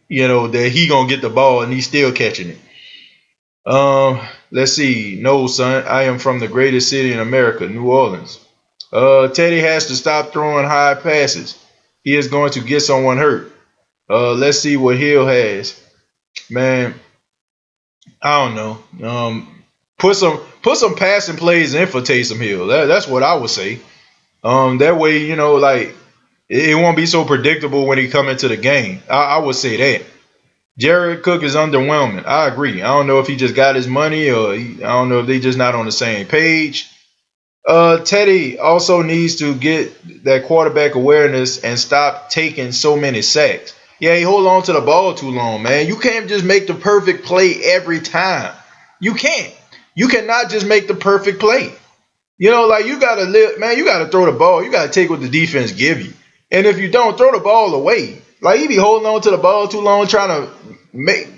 that he going to get the ball and he's still catching it. Let's see. No, son, I am from the greatest city in America, New Orleans. Teddy has to stop throwing high passes. He is going to get someone hurt. Let's see what Hill has. Man, I don't know. Put some passing plays in for Taysom Hill. That's what I would say. That way, like it won't be so predictable when he come into the game. I would say that. Jared Cook is underwhelming. I agree. I don't know if he just got his money or I don't know if they just not on the same page. Teddy also needs to get that quarterback awareness and stop taking so many sacks. Yeah, he hold on to the ball too long, man. You can't just make the perfect play every time. You can't. You cannot just make the perfect play. Like you gotta live, man. You gotta throw the ball. You gotta take what the defense give you. And if you don't, throw the ball away. Like he be holding on to the ball too long, trying to make,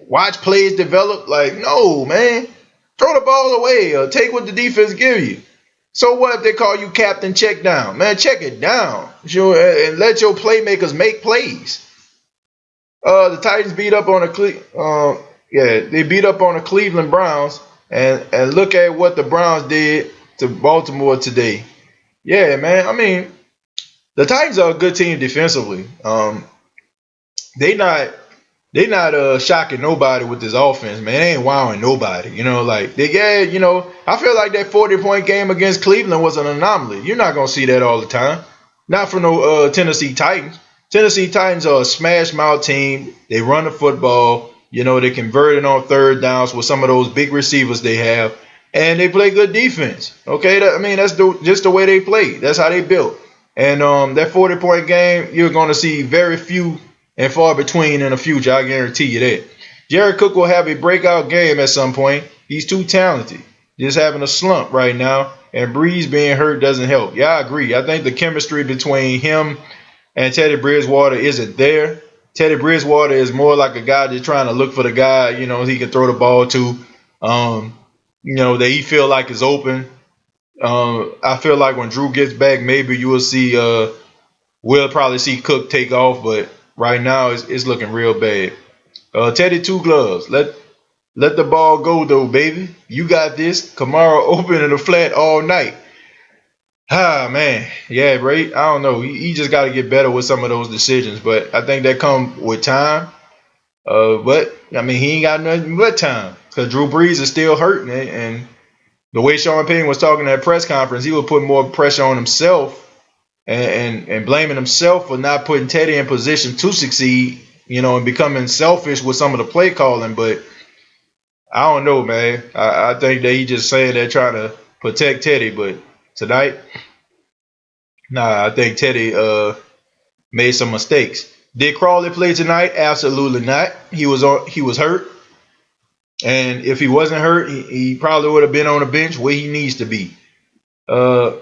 watch plays develop. Like, no, man. Throw the ball away or take what the defense give you. So what if they call you captain check down? Man, check it down. Sure, and let your playmakers make plays. The Titans beat up on they beat up on the Cleveland Browns, and look at what the Browns did to Baltimore today. Yeah, man. I mean, the Titans are a good team defensively. They not shocking nobody with this offense, man. They ain't wowing nobody. I feel like that 40-point game against Cleveland was an anomaly. You're not gonna see that all the time. Not for no Tennessee Titans. Tennessee Titans are a smash mouth team. They run the football. They convert it on third downs with some of those big receivers they have, and they play good defense. Okay, that's just the way they play. That's how they built. And that 40-point game, you're going to see very few and far between in the future. I guarantee you that. Jared Cook will have a breakout game at some point. He's too talented. Just having a slump right now, and Brees being hurt doesn't help. Yeah, I agree. I think the chemistry between him and Teddy Bridgewater isn't there. Teddy Bridgewater is more like a guy just trying to look for the guy, he can throw the ball to, that he feel like is open. I feel like when Drew gets back, maybe you will see, we'll probably see Cook take off, but right now it's looking real bad. Teddy two gloves. Let the ball go though, baby. You got this. Kamara open in the flat all night. Man, yeah, right. I don't know. He just got to get better with some of those decisions, but I think that come with time. But I mean, he ain't got nothing but time because Drew Brees is still hurting, and the way Sean Payton was talking at that press conference, he would put more pressure on himself and blaming himself for not putting Teddy in position to succeed, and becoming selfish with some of the play calling. But I don't know, man. I think that he just saying that trying to protect Teddy, but tonight, nah, I think Teddy made some mistakes. Did Crawley play tonight? Absolutely not. He was hurt, and if he wasn't hurt, he probably would have been on the bench where he needs to be. Uh,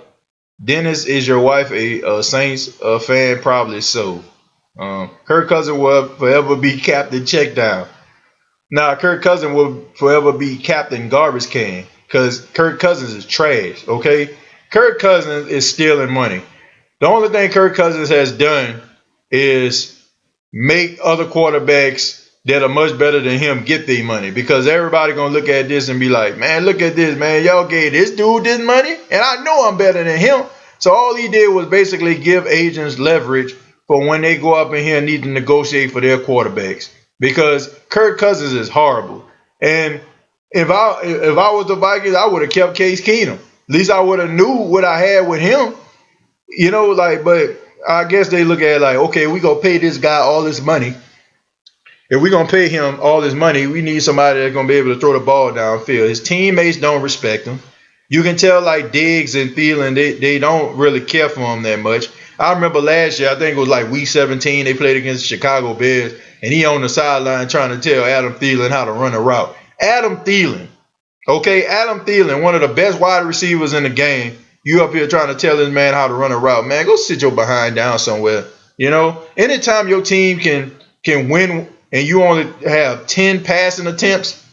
Dennis, is your wife a Saints fan? Probably so. Kirk Cousins will forever be Captain Checkdown. Nah, Kirk Cousins will forever be Captain Garbage Can because Kirk Cousins is trash. Okay, Kirk Cousins is stealing money. The only thing Kirk Cousins has done is make other quarterbacks that are much better than him get their money because everybody gonna look at this and be like, man, look at this, man. Y'all gave this dude this money, and I know I'm better than him. So all he did was basically give agents leverage for when they go up in here and need to negotiate for their quarterbacks. Because Kirk Cousins is horrible. And if I was the Vikings, I would have kept Case Keenum. At least I would have knew what I had with him. Like, but I guess they look at it like, okay, we gonna pay this guy all this money. If we're gonna pay him all this money, we need somebody that's gonna be able to throw the ball downfield. His teammates don't respect him. You can tell like Diggs and Thielen, they don't really care for him that much. I remember last year, I think it was like week 17, they played against the Chicago Bears, and he on the sideline trying to tell Adam Thielen how to run a route. Adam Thielen, okay, Adam Thielen, one of the best wide receivers in the game. You up here trying to tell this man how to run a route, man. Go sit your behind down somewhere. Anytime your team can win and you only have 10 passing attempts,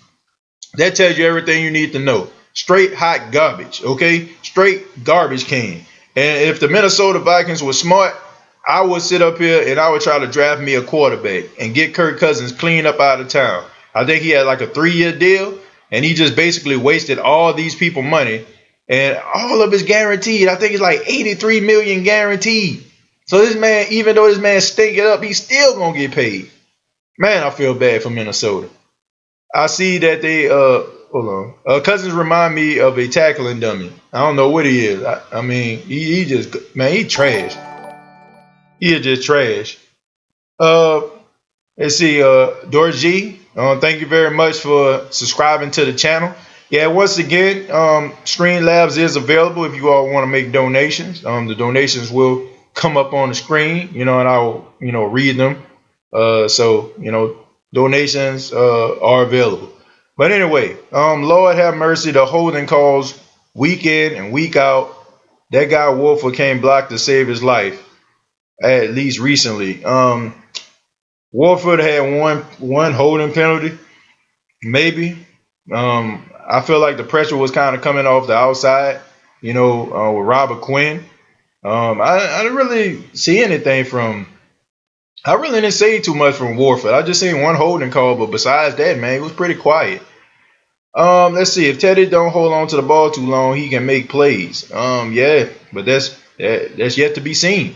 that tells you everything you need to know. Straight hot garbage, okay? Straight garbage can. And if the Minnesota Vikings were smart, I would sit up here and I would try to draft me a quarterback and get Kirk Cousins clean up out of town. I think he had like a 3-year deal, and he just basically wasted all these people money, and all of it's guaranteed. I think it's like 83 million guaranteed. So this man, even though this man stink it up, he's still gonna get paid. Man, I feel bad for Minnesota. I see that they hold on. Cousins remind me of a tackling dummy. I don't know what he is. I mean, he just man, he trash. He is just trash. Uh, let's see. Dorji, thank you very much for subscribing to the channel. Yeah, once again, Streamlabs is available if you all want to make donations. The donations will come up on the screen, and I'll read them. So donations are available. But anyway, Lord have mercy, the holding calls week in and week out. That guy Wolford can't block to save his life, at least recently. Wolford had one holding penalty, maybe. I feel like the pressure was kind of coming off the outside, with Robert Quinn. I didn't really see anything from. I really didn't see too much from Warford. I just seen one holding call, but besides that, man, it was pretty quiet. Let's see. If Teddy don't hold on to the ball too long, he can make plays. Yeah, but that's yet to be seen.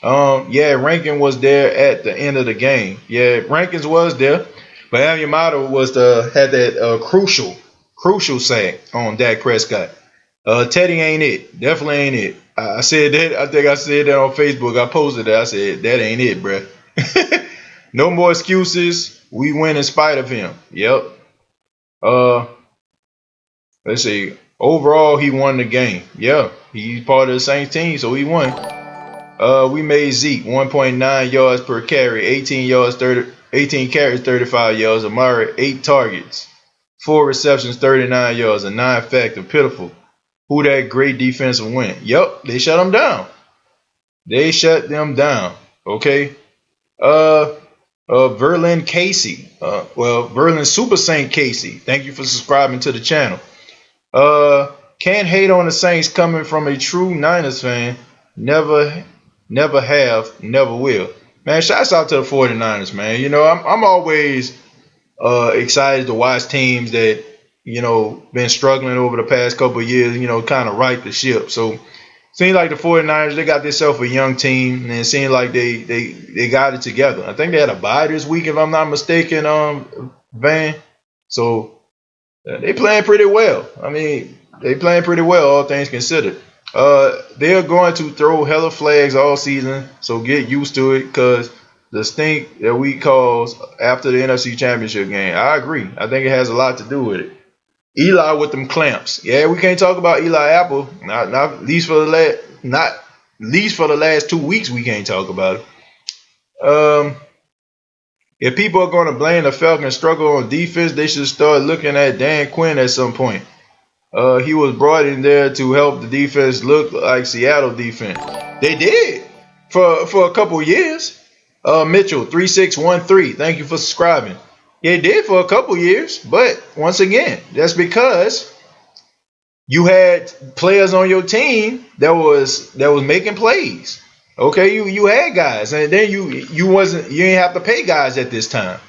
Yeah, Rankin was there at the end of the game. Yeah, Rankins was there, but Yamato had that crucial sack on Dak Prescott. Teddy ain't it. Definitely ain't it. I said that. I think I said that on Facebook. I posted that. I said that ain't it, bruh. No more excuses. We win in spite of him. Yep. Uh, let's see. Overall, he won the game. Yeah, he's part of the same team, so he won. We made Zeke 1.9 yards per carry, 18 carries, 35 yards. Amari 8 targets, 4 receptions, 39 yards, a non-factor. Pitiful. Who that great defensive win? Yep, they shut them down. They shut them down. Okay. Verlin Casey. Verlin Super Saint Casey. Thank you for subscribing to the channel. Can't hate on the Saints coming from a true Niners fan. Never have, never will. Man, shouts out to the 49ers, man. I'm always excited to watch teams that, been struggling over the past couple of years, kind of right the ship. So seems like the 49ers, they got themselves a young team, and it seems like they got it together. I think they had a bye this week, if I'm not mistaken, Van. So they playing pretty well. I mean, they playing pretty well, all things considered. They're going to throw hella flags all season, so get used to it, because the stink that we caused after the NFC Championship game. I agree. I think it has a lot to do with it. Eli with them clamps. Yeah, we can't talk about Eli Apple. Not least for the not least for the last 2 weeks. We can't talk about it. If people are going to blame the Falcons' struggle on defense, they should start looking at Dan Quinn at some point. He was brought in there to help the defense look like Seattle defense. They did for a couple years. Mitchell 3613. Thank you for subscribing. They did for a couple years, but once again, that's because you had players on your team that was making plays. Okay, you had guys, and then you didn't have to pay guys at this time.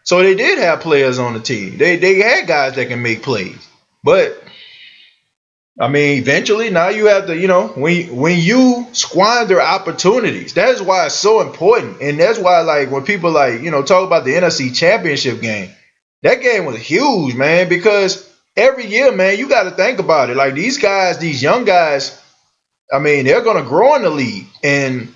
So they did have players on the team. They had guys that can make plays, but I mean, eventually, now you have to, when you squander opportunities, that is why it's so important, and that's why, like, when people talk about the NFC Championship game, that game was huge, man, because every year, man, you got to think about it. Like these guys, these young guys, I mean, they're gonna grow in the league, and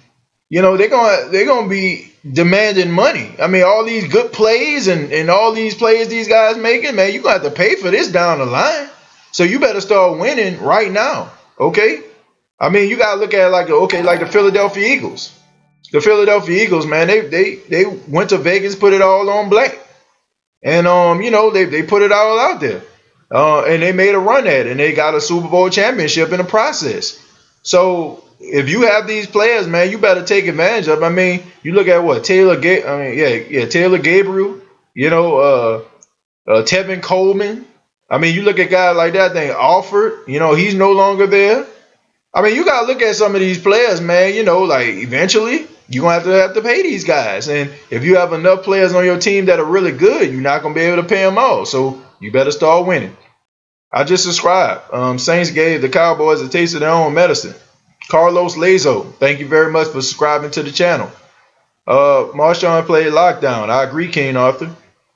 they're gonna be demanding money. I mean, all these good plays and all these plays these guys making, man, you're gonna have to pay for this down the line. So you better start winning right now. Okay? I mean, you gotta look at it like the Philadelphia Eagles. The Philadelphia Eagles, man, they went to Vegas, put it all on black. And they put it all out there. And they made a run at it, and they got a Super Bowl championship in the process. So if you have these players, man, you better take advantage of. I mean, you look at what Taylor Gabriel, Tevin Coleman. I mean, you look at guys like that. Thing Alford, he's no longer there. I mean, you gotta look at some of these players, man. Like eventually you're gonna have to pay these guys, and if you have enough players on your team that are really good, you're not gonna be able to pay them all. So you better start winning. I just subscribed. Saints gave the Cowboys a taste of their own medicine. Carlos Lazo, thank you very much for subscribing to the channel. Marshawn played lockdown. I agree, King Arthur.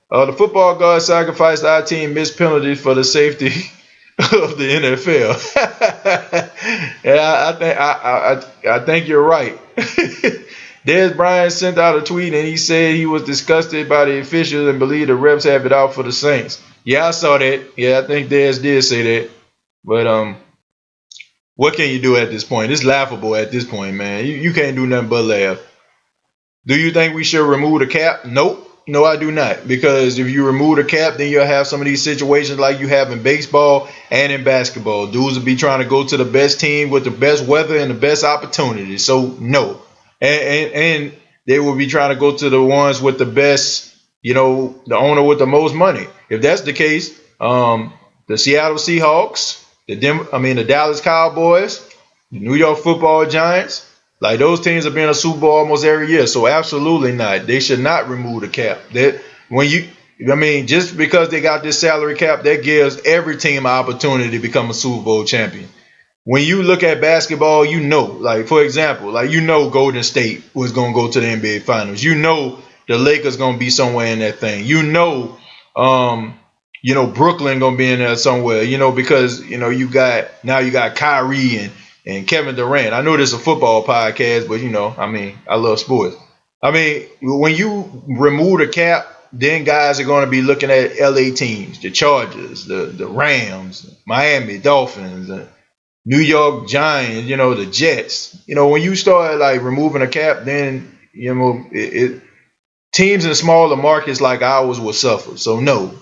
The football gods sacrificed our team missed penalties for the safety of the NFL. Yeah, I think you're right. Dez Bryant sent out a tweet and he said he was disgusted by the officials and believed the refs have it out for the Saints. Yeah, I saw that. Yeah, I think Dez did say that. But what can you do at this point? It's laughable at this point, man. You can't do nothing but laugh. Do you think we should remove the cap? Nope. No, I do not. Because if you remove the cap, then you'll have some of these situations like you have in baseball and in basketball. Dudes will be trying to go to the best team with the best weather and the best opportunities. So, no. And they will be trying to go to the ones with the best, the owner with the most money. If that's the case, the Seattle Seahawks, the Dallas Cowboys, the New York Football Giants, like those teams have been a Super Bowl almost every year, so absolutely not. They should not remove the cap. Just because they got this salary cap, that gives every team an opportunity to become a Super Bowl champion. When you look at basketball, like for example, Golden State was gonna go to the NBA Finals. The Lakers gonna be somewhere in that thing. Brooklyn gonna be in there somewhere. Because you got Kyrie and Kevin Durant. I know this is a football podcast, but I love sports. When you remove the cap, then guys are going to be looking at LA teams, the Chargers, the Rams, Miami Dolphins, New York Giants, the Jets. When you start like removing a cap, then teams in smaller markets like ours will suffer. So no,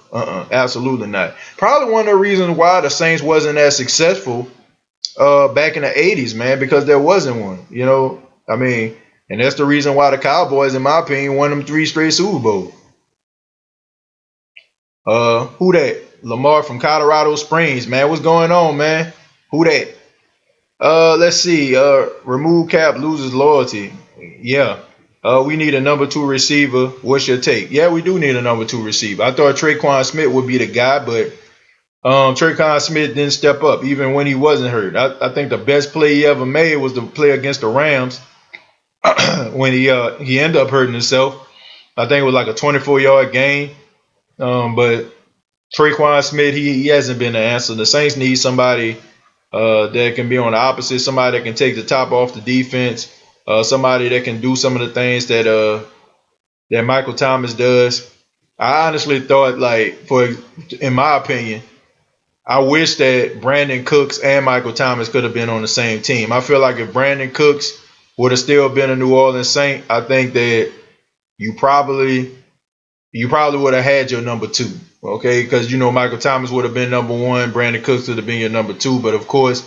absolutely not. Probably one of the reasons why the Saints wasn't as successful back in the 80s, man, because there wasn't one, and that's the reason why the Cowboys, in my opinion, won them 3 straight Super Bowls. Who that? Lamar from Colorado Springs, man. What's going on, man? Who that? Let's see. Remove cap, loses loyalty. Yeah. We need a number 2 receiver. What's your take? Yeah, we do need a number 2 receiver. I thought Traquan Smith would be the guy, but Traquan Smith didn't step up even when he wasn't hurt. I think the best play he ever made was the play against the Rams when he ended up hurting himself. I think it was like a 24-yard gain. But Traquan Smith, he hasn't been the answer. The Saints need somebody that can be on the opposite, somebody that can take the top off the defense, somebody that can do some of the things that that Michael Thomas does. I honestly thought, in my opinion, I wish that Brandon Cooks and Michael Thomas could have been on the same team. I feel like if Brandon Cooks would have still been a New Orleans Saint, I think that you probably would have had your number two. Okay, because Michael Thomas would have been number one, Brandon Cooks would have been your number two. But of course,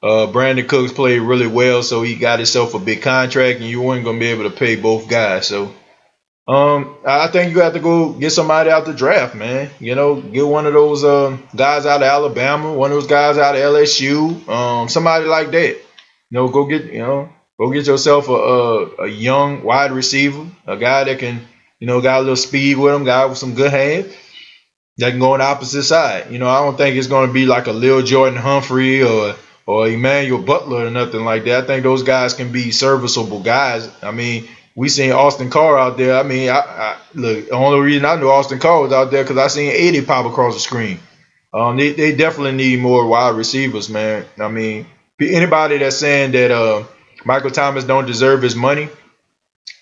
Brandon Cooks played really well, so he got himself a big contract, and you weren't gonna be able to pay both guys. So I think you have to go get somebody out the draft, man. Get one of those guys out of Alabama, one of those guys out of LSU, somebody like that. Go get yourself a young wide receiver, a guy that can, got a little speed with him, guy with some good hands that can go on the opposite side. I don't think it's going to be like a Lil Jordan Humphrey or Emmanuel Butler or nothing like that. I think those guys can be serviceable guys. I mean, we seen Austin Carr out there. I mean, look. The only reason I knew Austin Carr was out there because I seen 80 pop across the screen. They definitely need more wide receivers, man. I mean, anybody that's saying that Michael Thomas don't deserve his money,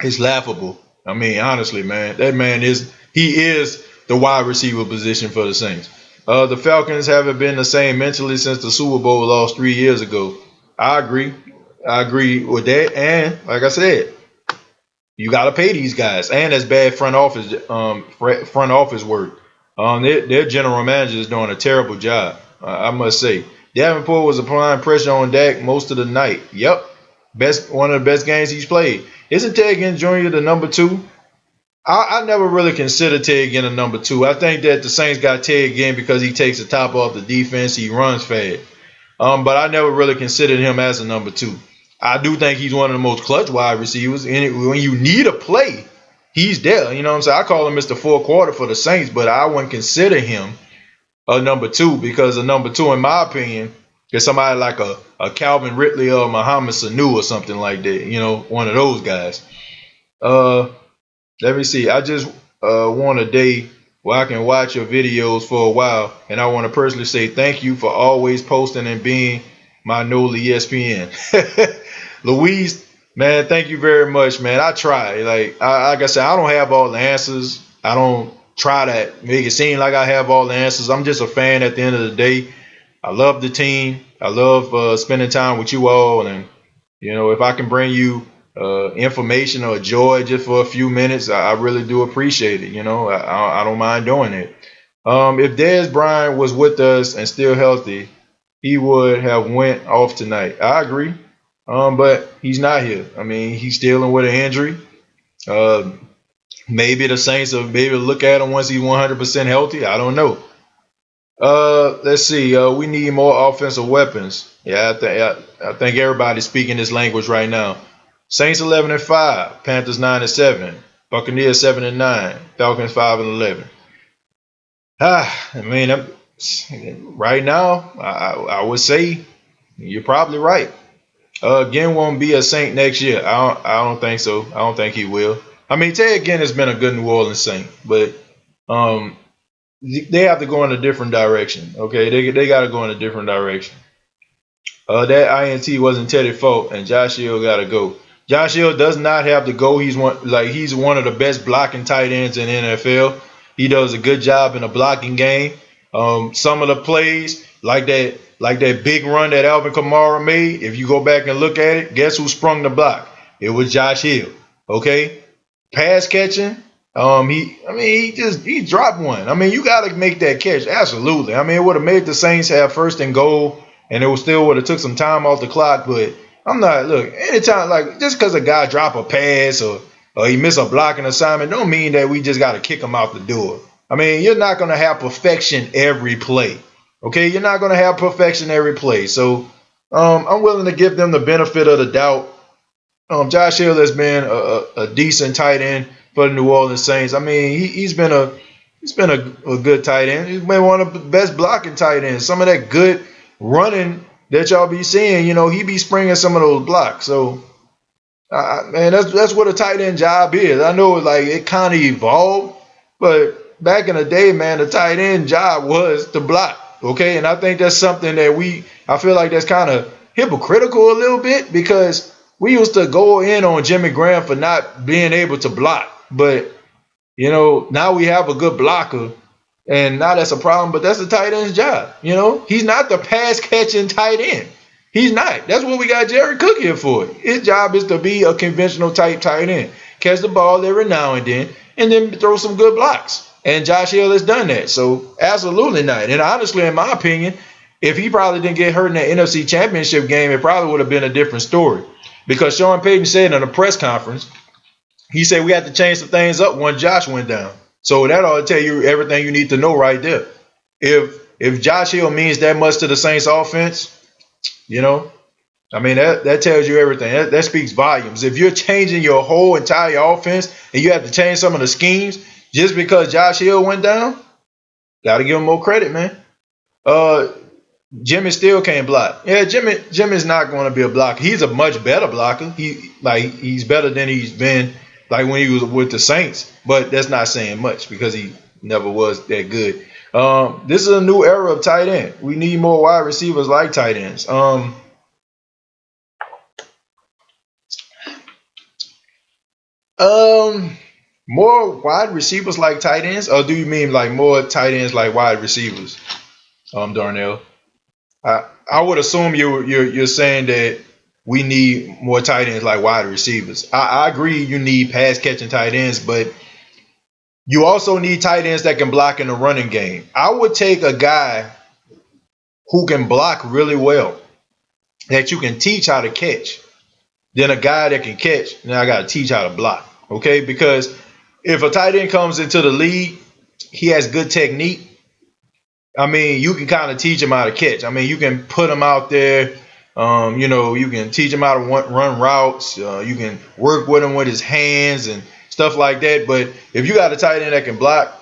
it's laughable. I mean, honestly, man, that man is the wide receiver position for the Saints. The Falcons haven't been the same mentally since the Super Bowl loss 3 years ago. I agree. I agree with that. And like I said, you got to pay these guys, and that's bad front office work. Their general manager is doing a terrible job. I must say. Davenport was applying pressure on Dak most of the night. Yep, one of the best games he's played. Isn't Ted Ginn Jr. the number two? I never really considered Ted Ginn a number two. I think that the Saints got Ted Ginn because he takes the top off the defense. He runs fast. But I never really considered him as a number two. I do think he's one of the most clutch wide receivers. And when you need a play, he's there. You know what I'm saying? I call him Mr. Fourth Quarter for the Saints, but I wouldn't consider him a number two because a number two, in my opinion, is somebody like a Calvin Ridley or Muhammad Sanu or something like that. One of those guys. Let me see. I just want a day where I can watch your videos for a while, and I want to personally say thank you for always posting and being my Noli ESPN. Louise, man, thank you very much, man. I try. Like I said, I don't have all the answers. I don't try to make it seem like I have all the answers. I'm just a fan at the end of the day. I love the team. I love spending time with you all, and if I can bring you information or joy just for a few minutes, I really do appreciate it. I don't mind doing it. If Dez Bryant was with us and still healthy, he would have went off tonight. I agree. But he's not here. I mean, he's dealing with an injury. Maybe the Saints will maybe look at him once he's 100% healthy. I don't know. Let's see. We need more offensive weapons. Yeah, I think everybody's speaking this language right now. Saints 11-5, Panthers 9-7, Buccaneers 7-9, Falcons 5-11. I mean, right now, I would say you're probably right. Ginn won't be a Saint next year. I don't think so. I don't think he will. I mean, Ted Ginn has been a good New Orleans Saint, but they have to go in a different direction. Okay, they got to go in a different direction. That INT wasn't Teddy's fault, and Josh Hill got to go. Josh Hill does not have to go. He's one of the best blocking tight ends in the NFL. He does a good job in the blocking game. Some of the plays, like that big run that Alvin Kamara made, if you go back and look at it, guess who sprung the block? It was Josh Hill. Okay, pass catching. He dropped one. I mean, you got to make that catch. Absolutely. I mean, it would have made the Saints have first and goal, and it would have took some time off the clock. But anytime, like, just because a guy drop a pass or he miss a blocking assignment, don't mean that we just got to kick him out the door. I mean, you're not going to have perfection every play. Okay, you're not going to have perfection every play. So I'm willing to give them the benefit of the doubt. Josh Hill has been a decent tight end for the New Orleans Saints. I mean, he's been a good tight end. He's been one of the best blocking tight ends. Some of that good running that y'all be seeing, he be springing some of those blocks. So, man, that's what a tight end job is. I know it kind of evolved, but back in the day, man, the tight end job was to block. Okay, and I think that's something that I feel like that's kind of hypocritical a little bit because we used to go in on Jimmy Graham for not being able to block, but Now we have a good blocker, and now that's a problem, but that's the tight end's job. He's not the pass catching tight end. He's not. That's what we got Jared Cook here for. His job is to be a conventional type tight end. Catch the ball every now and then throw some good blocks. And Josh Hill has done that. So absolutely not. And honestly, in my opinion, if he probably didn't get hurt in that NFC Championship game, it probably would have been a different story. Because Sean Payton said in a press conference, he said we had to change some things up when Josh went down. So that ought to tell you everything you need to know right there. If Josh Hill means that much to the Saints offense, that tells you everything. That speaks volumes. If you're changing your whole entire offense and you have to change some of the schemes just because Josh Hill went down, got to give him more credit, man. Jimmy still can't block. Yeah, Jimmy's not going to be a blocker. He's a much better blocker. He's better than he's been like when he was with the Saints, but that's not saying much because he never was that good. This is a new era of tight end. We need more wide receivers like tight ends. More wide receivers like tight ends, or do you mean like more tight ends like wide receivers? Darnell, I would assume you're saying that we need more tight ends like wide receivers. I agree you need pass catching tight ends, but you also need tight ends that can block in the running game. I would take a guy who can block really well, that you can teach how to catch, than a guy that can catch. Now I got to teach how to block. Okay, because if a tight end comes into the league, he has good technique. You can kind of teach him how to catch. You can put him out there. You can teach him how to run routes. You can work with him with his hands and stuff like that. But if you got a tight end that can block,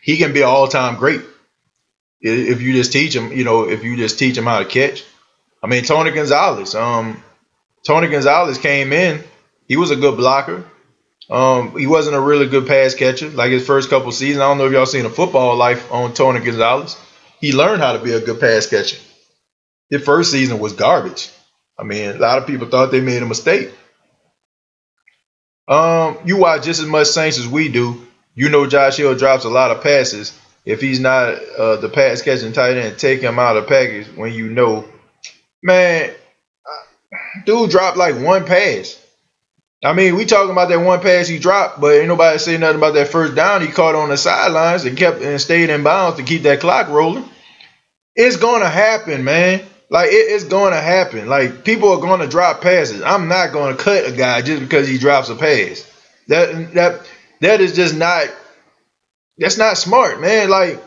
he can be an all-time great. If you just teach him, how to catch. Tony Gonzalez. Tony Gonzalez came in. He was a good blocker. He wasn't a really good pass catcher like his first couple seasons. I don't know if y'all seen a football life on Tony Gonzalez. He learned how to be a good pass catcher. His first season was garbage. A lot of people thought they made a mistake. You watch just as much Saints as we do. Josh Hill drops a lot of passes. If he's not the pass catching tight end, take him out of the package when man, dude dropped like one pass. We talking about that one pass he dropped, but ain't nobody say nothing about that first down he caught on the sidelines and stayed in bounds to keep that clock rolling. It's gonna happen, man. It's gonna happen. People are gonna drop passes. I'm not gonna cut a guy just because he drops a pass. That is just not. That's not smart, man.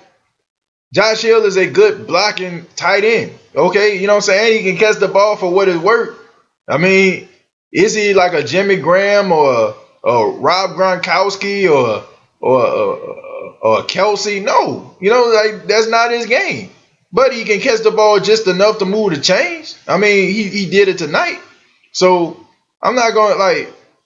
Josh Hill is a good blocking tight end. Okay, you know what I'm saying? He can catch the ball for what it's worth. Is he like a Jimmy Graham or a Rob Gronkowski or a Kelsey? No, that's not his game. But he can catch the ball just enough to move the chains. He did it tonight. So I'm not going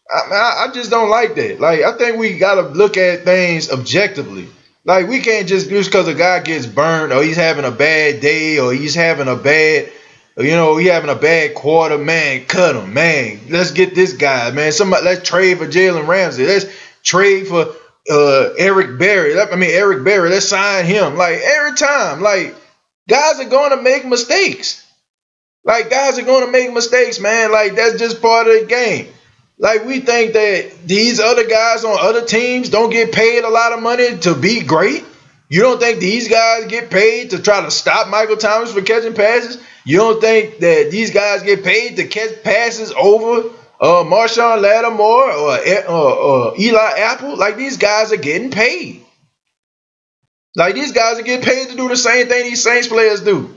I just don't like that. I think we got to look at things objectively. We can't just because a guy gets burned or he's having a bad day or he's having a bad, he having a bad quarter, man, cut him, man. Let's get this guy, man. Let's trade for Jalen Ramsey. Let's trade for Eric Berry. Eric Berry, let's sign him. Every time, guys are going to make mistakes. Guys are going to make mistakes, man. That's just part of the game. We think that these other guys on other teams don't get paid a lot of money to be great. You don't think these guys get paid to try to stop Michael Thomas from catching passes? You don't think that these guys get paid to catch passes over Marshawn Lattimore or Eli Apple? These guys are getting paid. These guys are getting paid to do the same thing these Saints players do.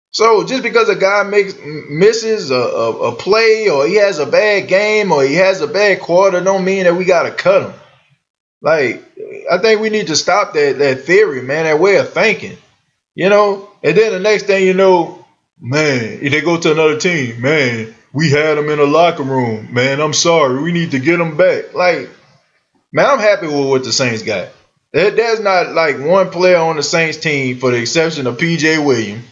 So just because a guy misses a play or he has a bad game or he has a bad quarter don't mean that we got to cut him. I think we need to stop that theory, man, that way of thinking, and then the next thing you know, man, if they go to another team, man, we had them in the locker room, man, I'm sorry, we need to get them back. Man, I'm happy with what the Saints got. There's not one player on the Saints team, for the exception of P.J. Williams,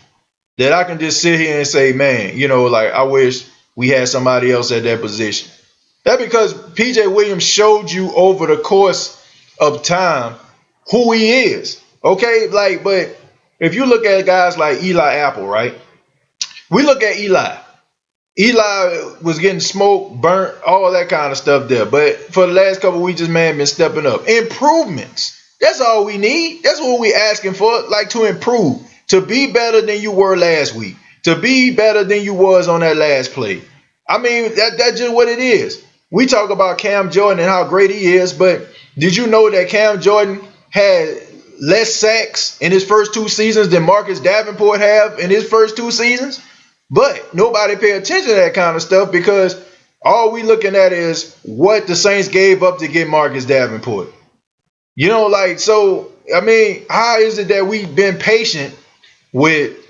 that I can just sit here and say, man, I wish we had somebody else at that position. That's because P.J. Williams showed you over the course of time who he is. Okay, like, but if you look at guys like Eli Apple, right? We look at Eli. Eli was getting smoked, burnt, all that kind of stuff there. But for the last couple of weeks, this man been stepping up. Improvements. That's all we need. That's what we asking for. Like, to improve, to be better than you were last week, to be better than you was on that last play. I mean, that's just what it is. We talk about Cam Jordan and how great he is, but did you know that Cam Jordan had less sacks in his first 2 seasons than Marcus Davenport have in his first 2 seasons? But nobody pay attention to that kind of stuff because all we looking at is what the Saints gave up to get Marcus Davenport. You know, like, so I mean, how is it that we've been patient with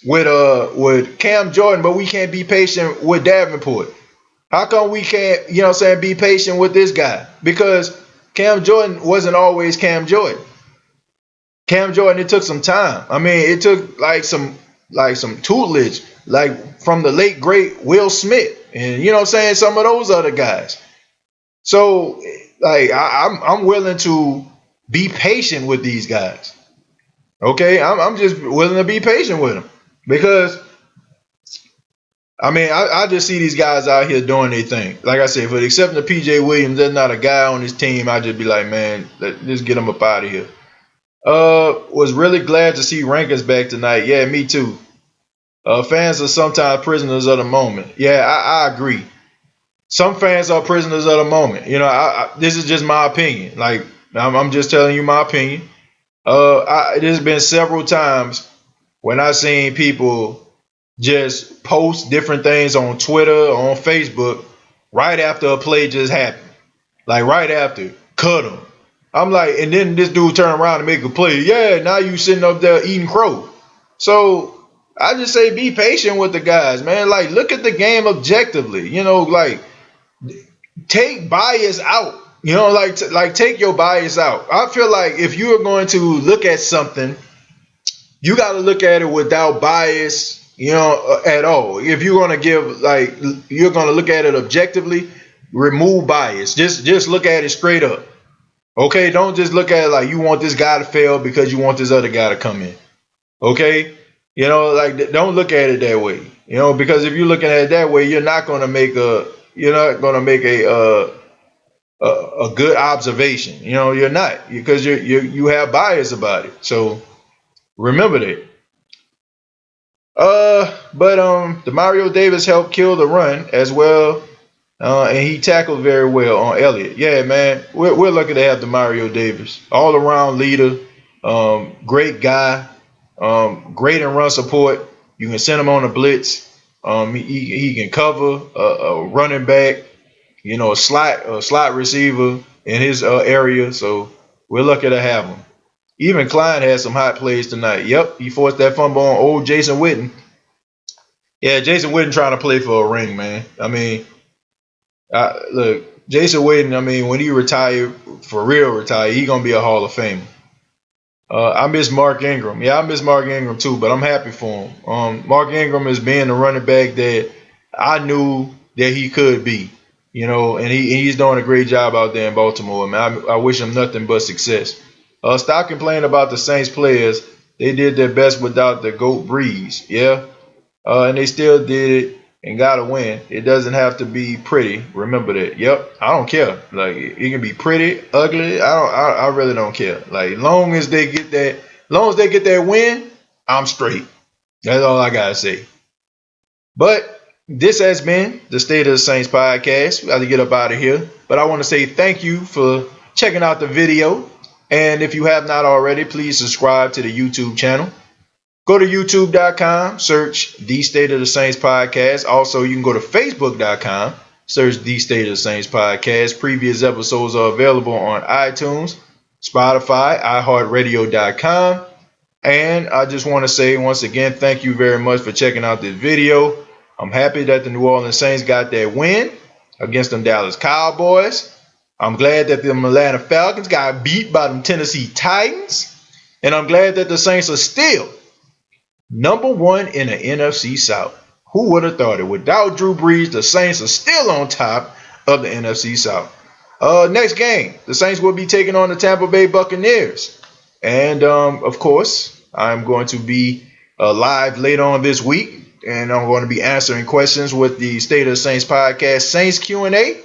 with Cam Jordan, but we can't be patient with Davenport? How come we can't, you know what I'm saying, be patient with this guy? Because Cam Jordan wasn't always Cam Jordan. Cam Jordan, it took some time. I mean, it took like some tutelage, like from the late great Will Smith, and you know what I'm saying, some of those other guys. So, like, I'm willing to be patient with these guys. Okay, I'm just willing to be patient with them because I mean I just see these guys out here doing their thing. Like I said, for except the PJ Williams, there's not a guy on this team. I just be like, man, let's get him up out of here. Was really glad to see Rankins back tonight. Yeah, me too. Fans are sometimes prisoners of the moment. Yeah, I agree. Some fans are prisoners of the moment. You know, this is just my opinion. Like, I'm just telling you my opinion. There's been several times when I seen people just post different things on Twitter, on Facebook, right after a play just happened. Like right after, cut him. I'm like, and then this dude turn around and make a play. Yeah, now you sitting up there eating crow. So I just say be patient with the guys, man. Like, look at the game objectively. You know, like, take bias out. You know, like take your bias out. I feel like if you are going to look at something, you got to look at it without bias. You know, at all. If you're going to give, like, you're going to look at it objectively, remove bias. Just look at it straight up. Okay, don't just look at it like you want this guy to fail because you want this other guy to come in. Okay, you know, like, don't look at it that way. You know, because if you're looking at it that way, you're not gonna make a good observation. You know, you're not, because you have bias about it. So remember that. But the Mario Davis helped kill the run as well. And he tackled very well on Elliott. Yeah, man, we're lucky to have the Mario Davis, all around leader, great guy, great in run support. You can send him on a blitz. He can cover a running back, you know, a slot receiver in his area. So we're lucky to have him. Even Klein had some hot plays tonight. Yep, he forced that fumble on old Jason Witten. Yeah, Jason Witten trying to play for a ring, man. I mean, look, Jason Witten, I mean, when he retire, for real retire, he gonna be a Hall of Famer. I miss Mark Ingram. Yeah, I miss Mark Ingram too, but I'm happy for him. Mark Ingram is being the running back that I knew that he could be, you know, and he's doing a great job out there in Baltimore, man. I wish him nothing but success. Stop complaining about the Saints players. They did their best without the GOAT Breeze. Yeah, and they still did it and got a win. It doesn't have to be pretty. Remember that. Yep, I don't care. Like, it can be pretty, ugly. I really don't care. Like, long as they get that win, I'm straight. That's all I gotta say. But this has been the State of the Saints podcast. We got to get up out of here. But I want to say thank you for checking out the video. And if you have not already, please subscribe to the YouTube channel. Go to youtube.com, search The State of the Saints Podcast. Also, you can go to facebook.com, search The State of the Saints Podcast. Previous episodes are available on iTunes, Spotify, iHeartRadio.com. And I just want to say once again, thank you very much for checking out this video. I'm happy that the New Orleans Saints got that win against them Dallas Cowboys. I'm glad that the Atlanta Falcons got beat by them Tennessee Titans. And I'm glad that the Saints are still number one in the NFC South. Who would have thought it? Without Drew Brees, the Saints are still on top of the NFC South. Next game, the Saints will be taking on the Tampa Bay Buccaneers. And of course, I'm going to be live later on this week. And I'm going to be answering questions with the State of the Saints podcast, Saints Q&A.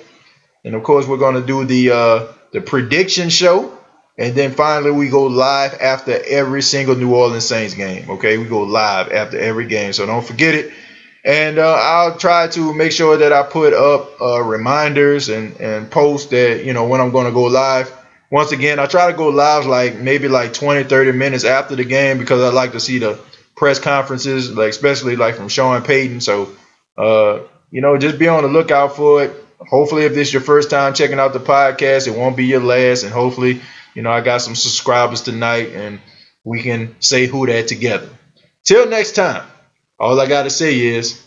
And of course, we're going to do the prediction show. And then finally, we go live after every single New Orleans Saints game. Okay, we go live after every game. So don't forget it. And I'll try to make sure that I put up reminders and posts that, when I'm going to go live. Once again, I try to go live maybe 20, 30 minutes after the game because I like to see the press conferences, especially from Sean Payton. So, just be on the lookout for it. Hopefully, if this is your first time checking out the podcast, it won't be your last. And hopefully, I got some subscribers tonight and we can say who that together. Till next time, all I got to say is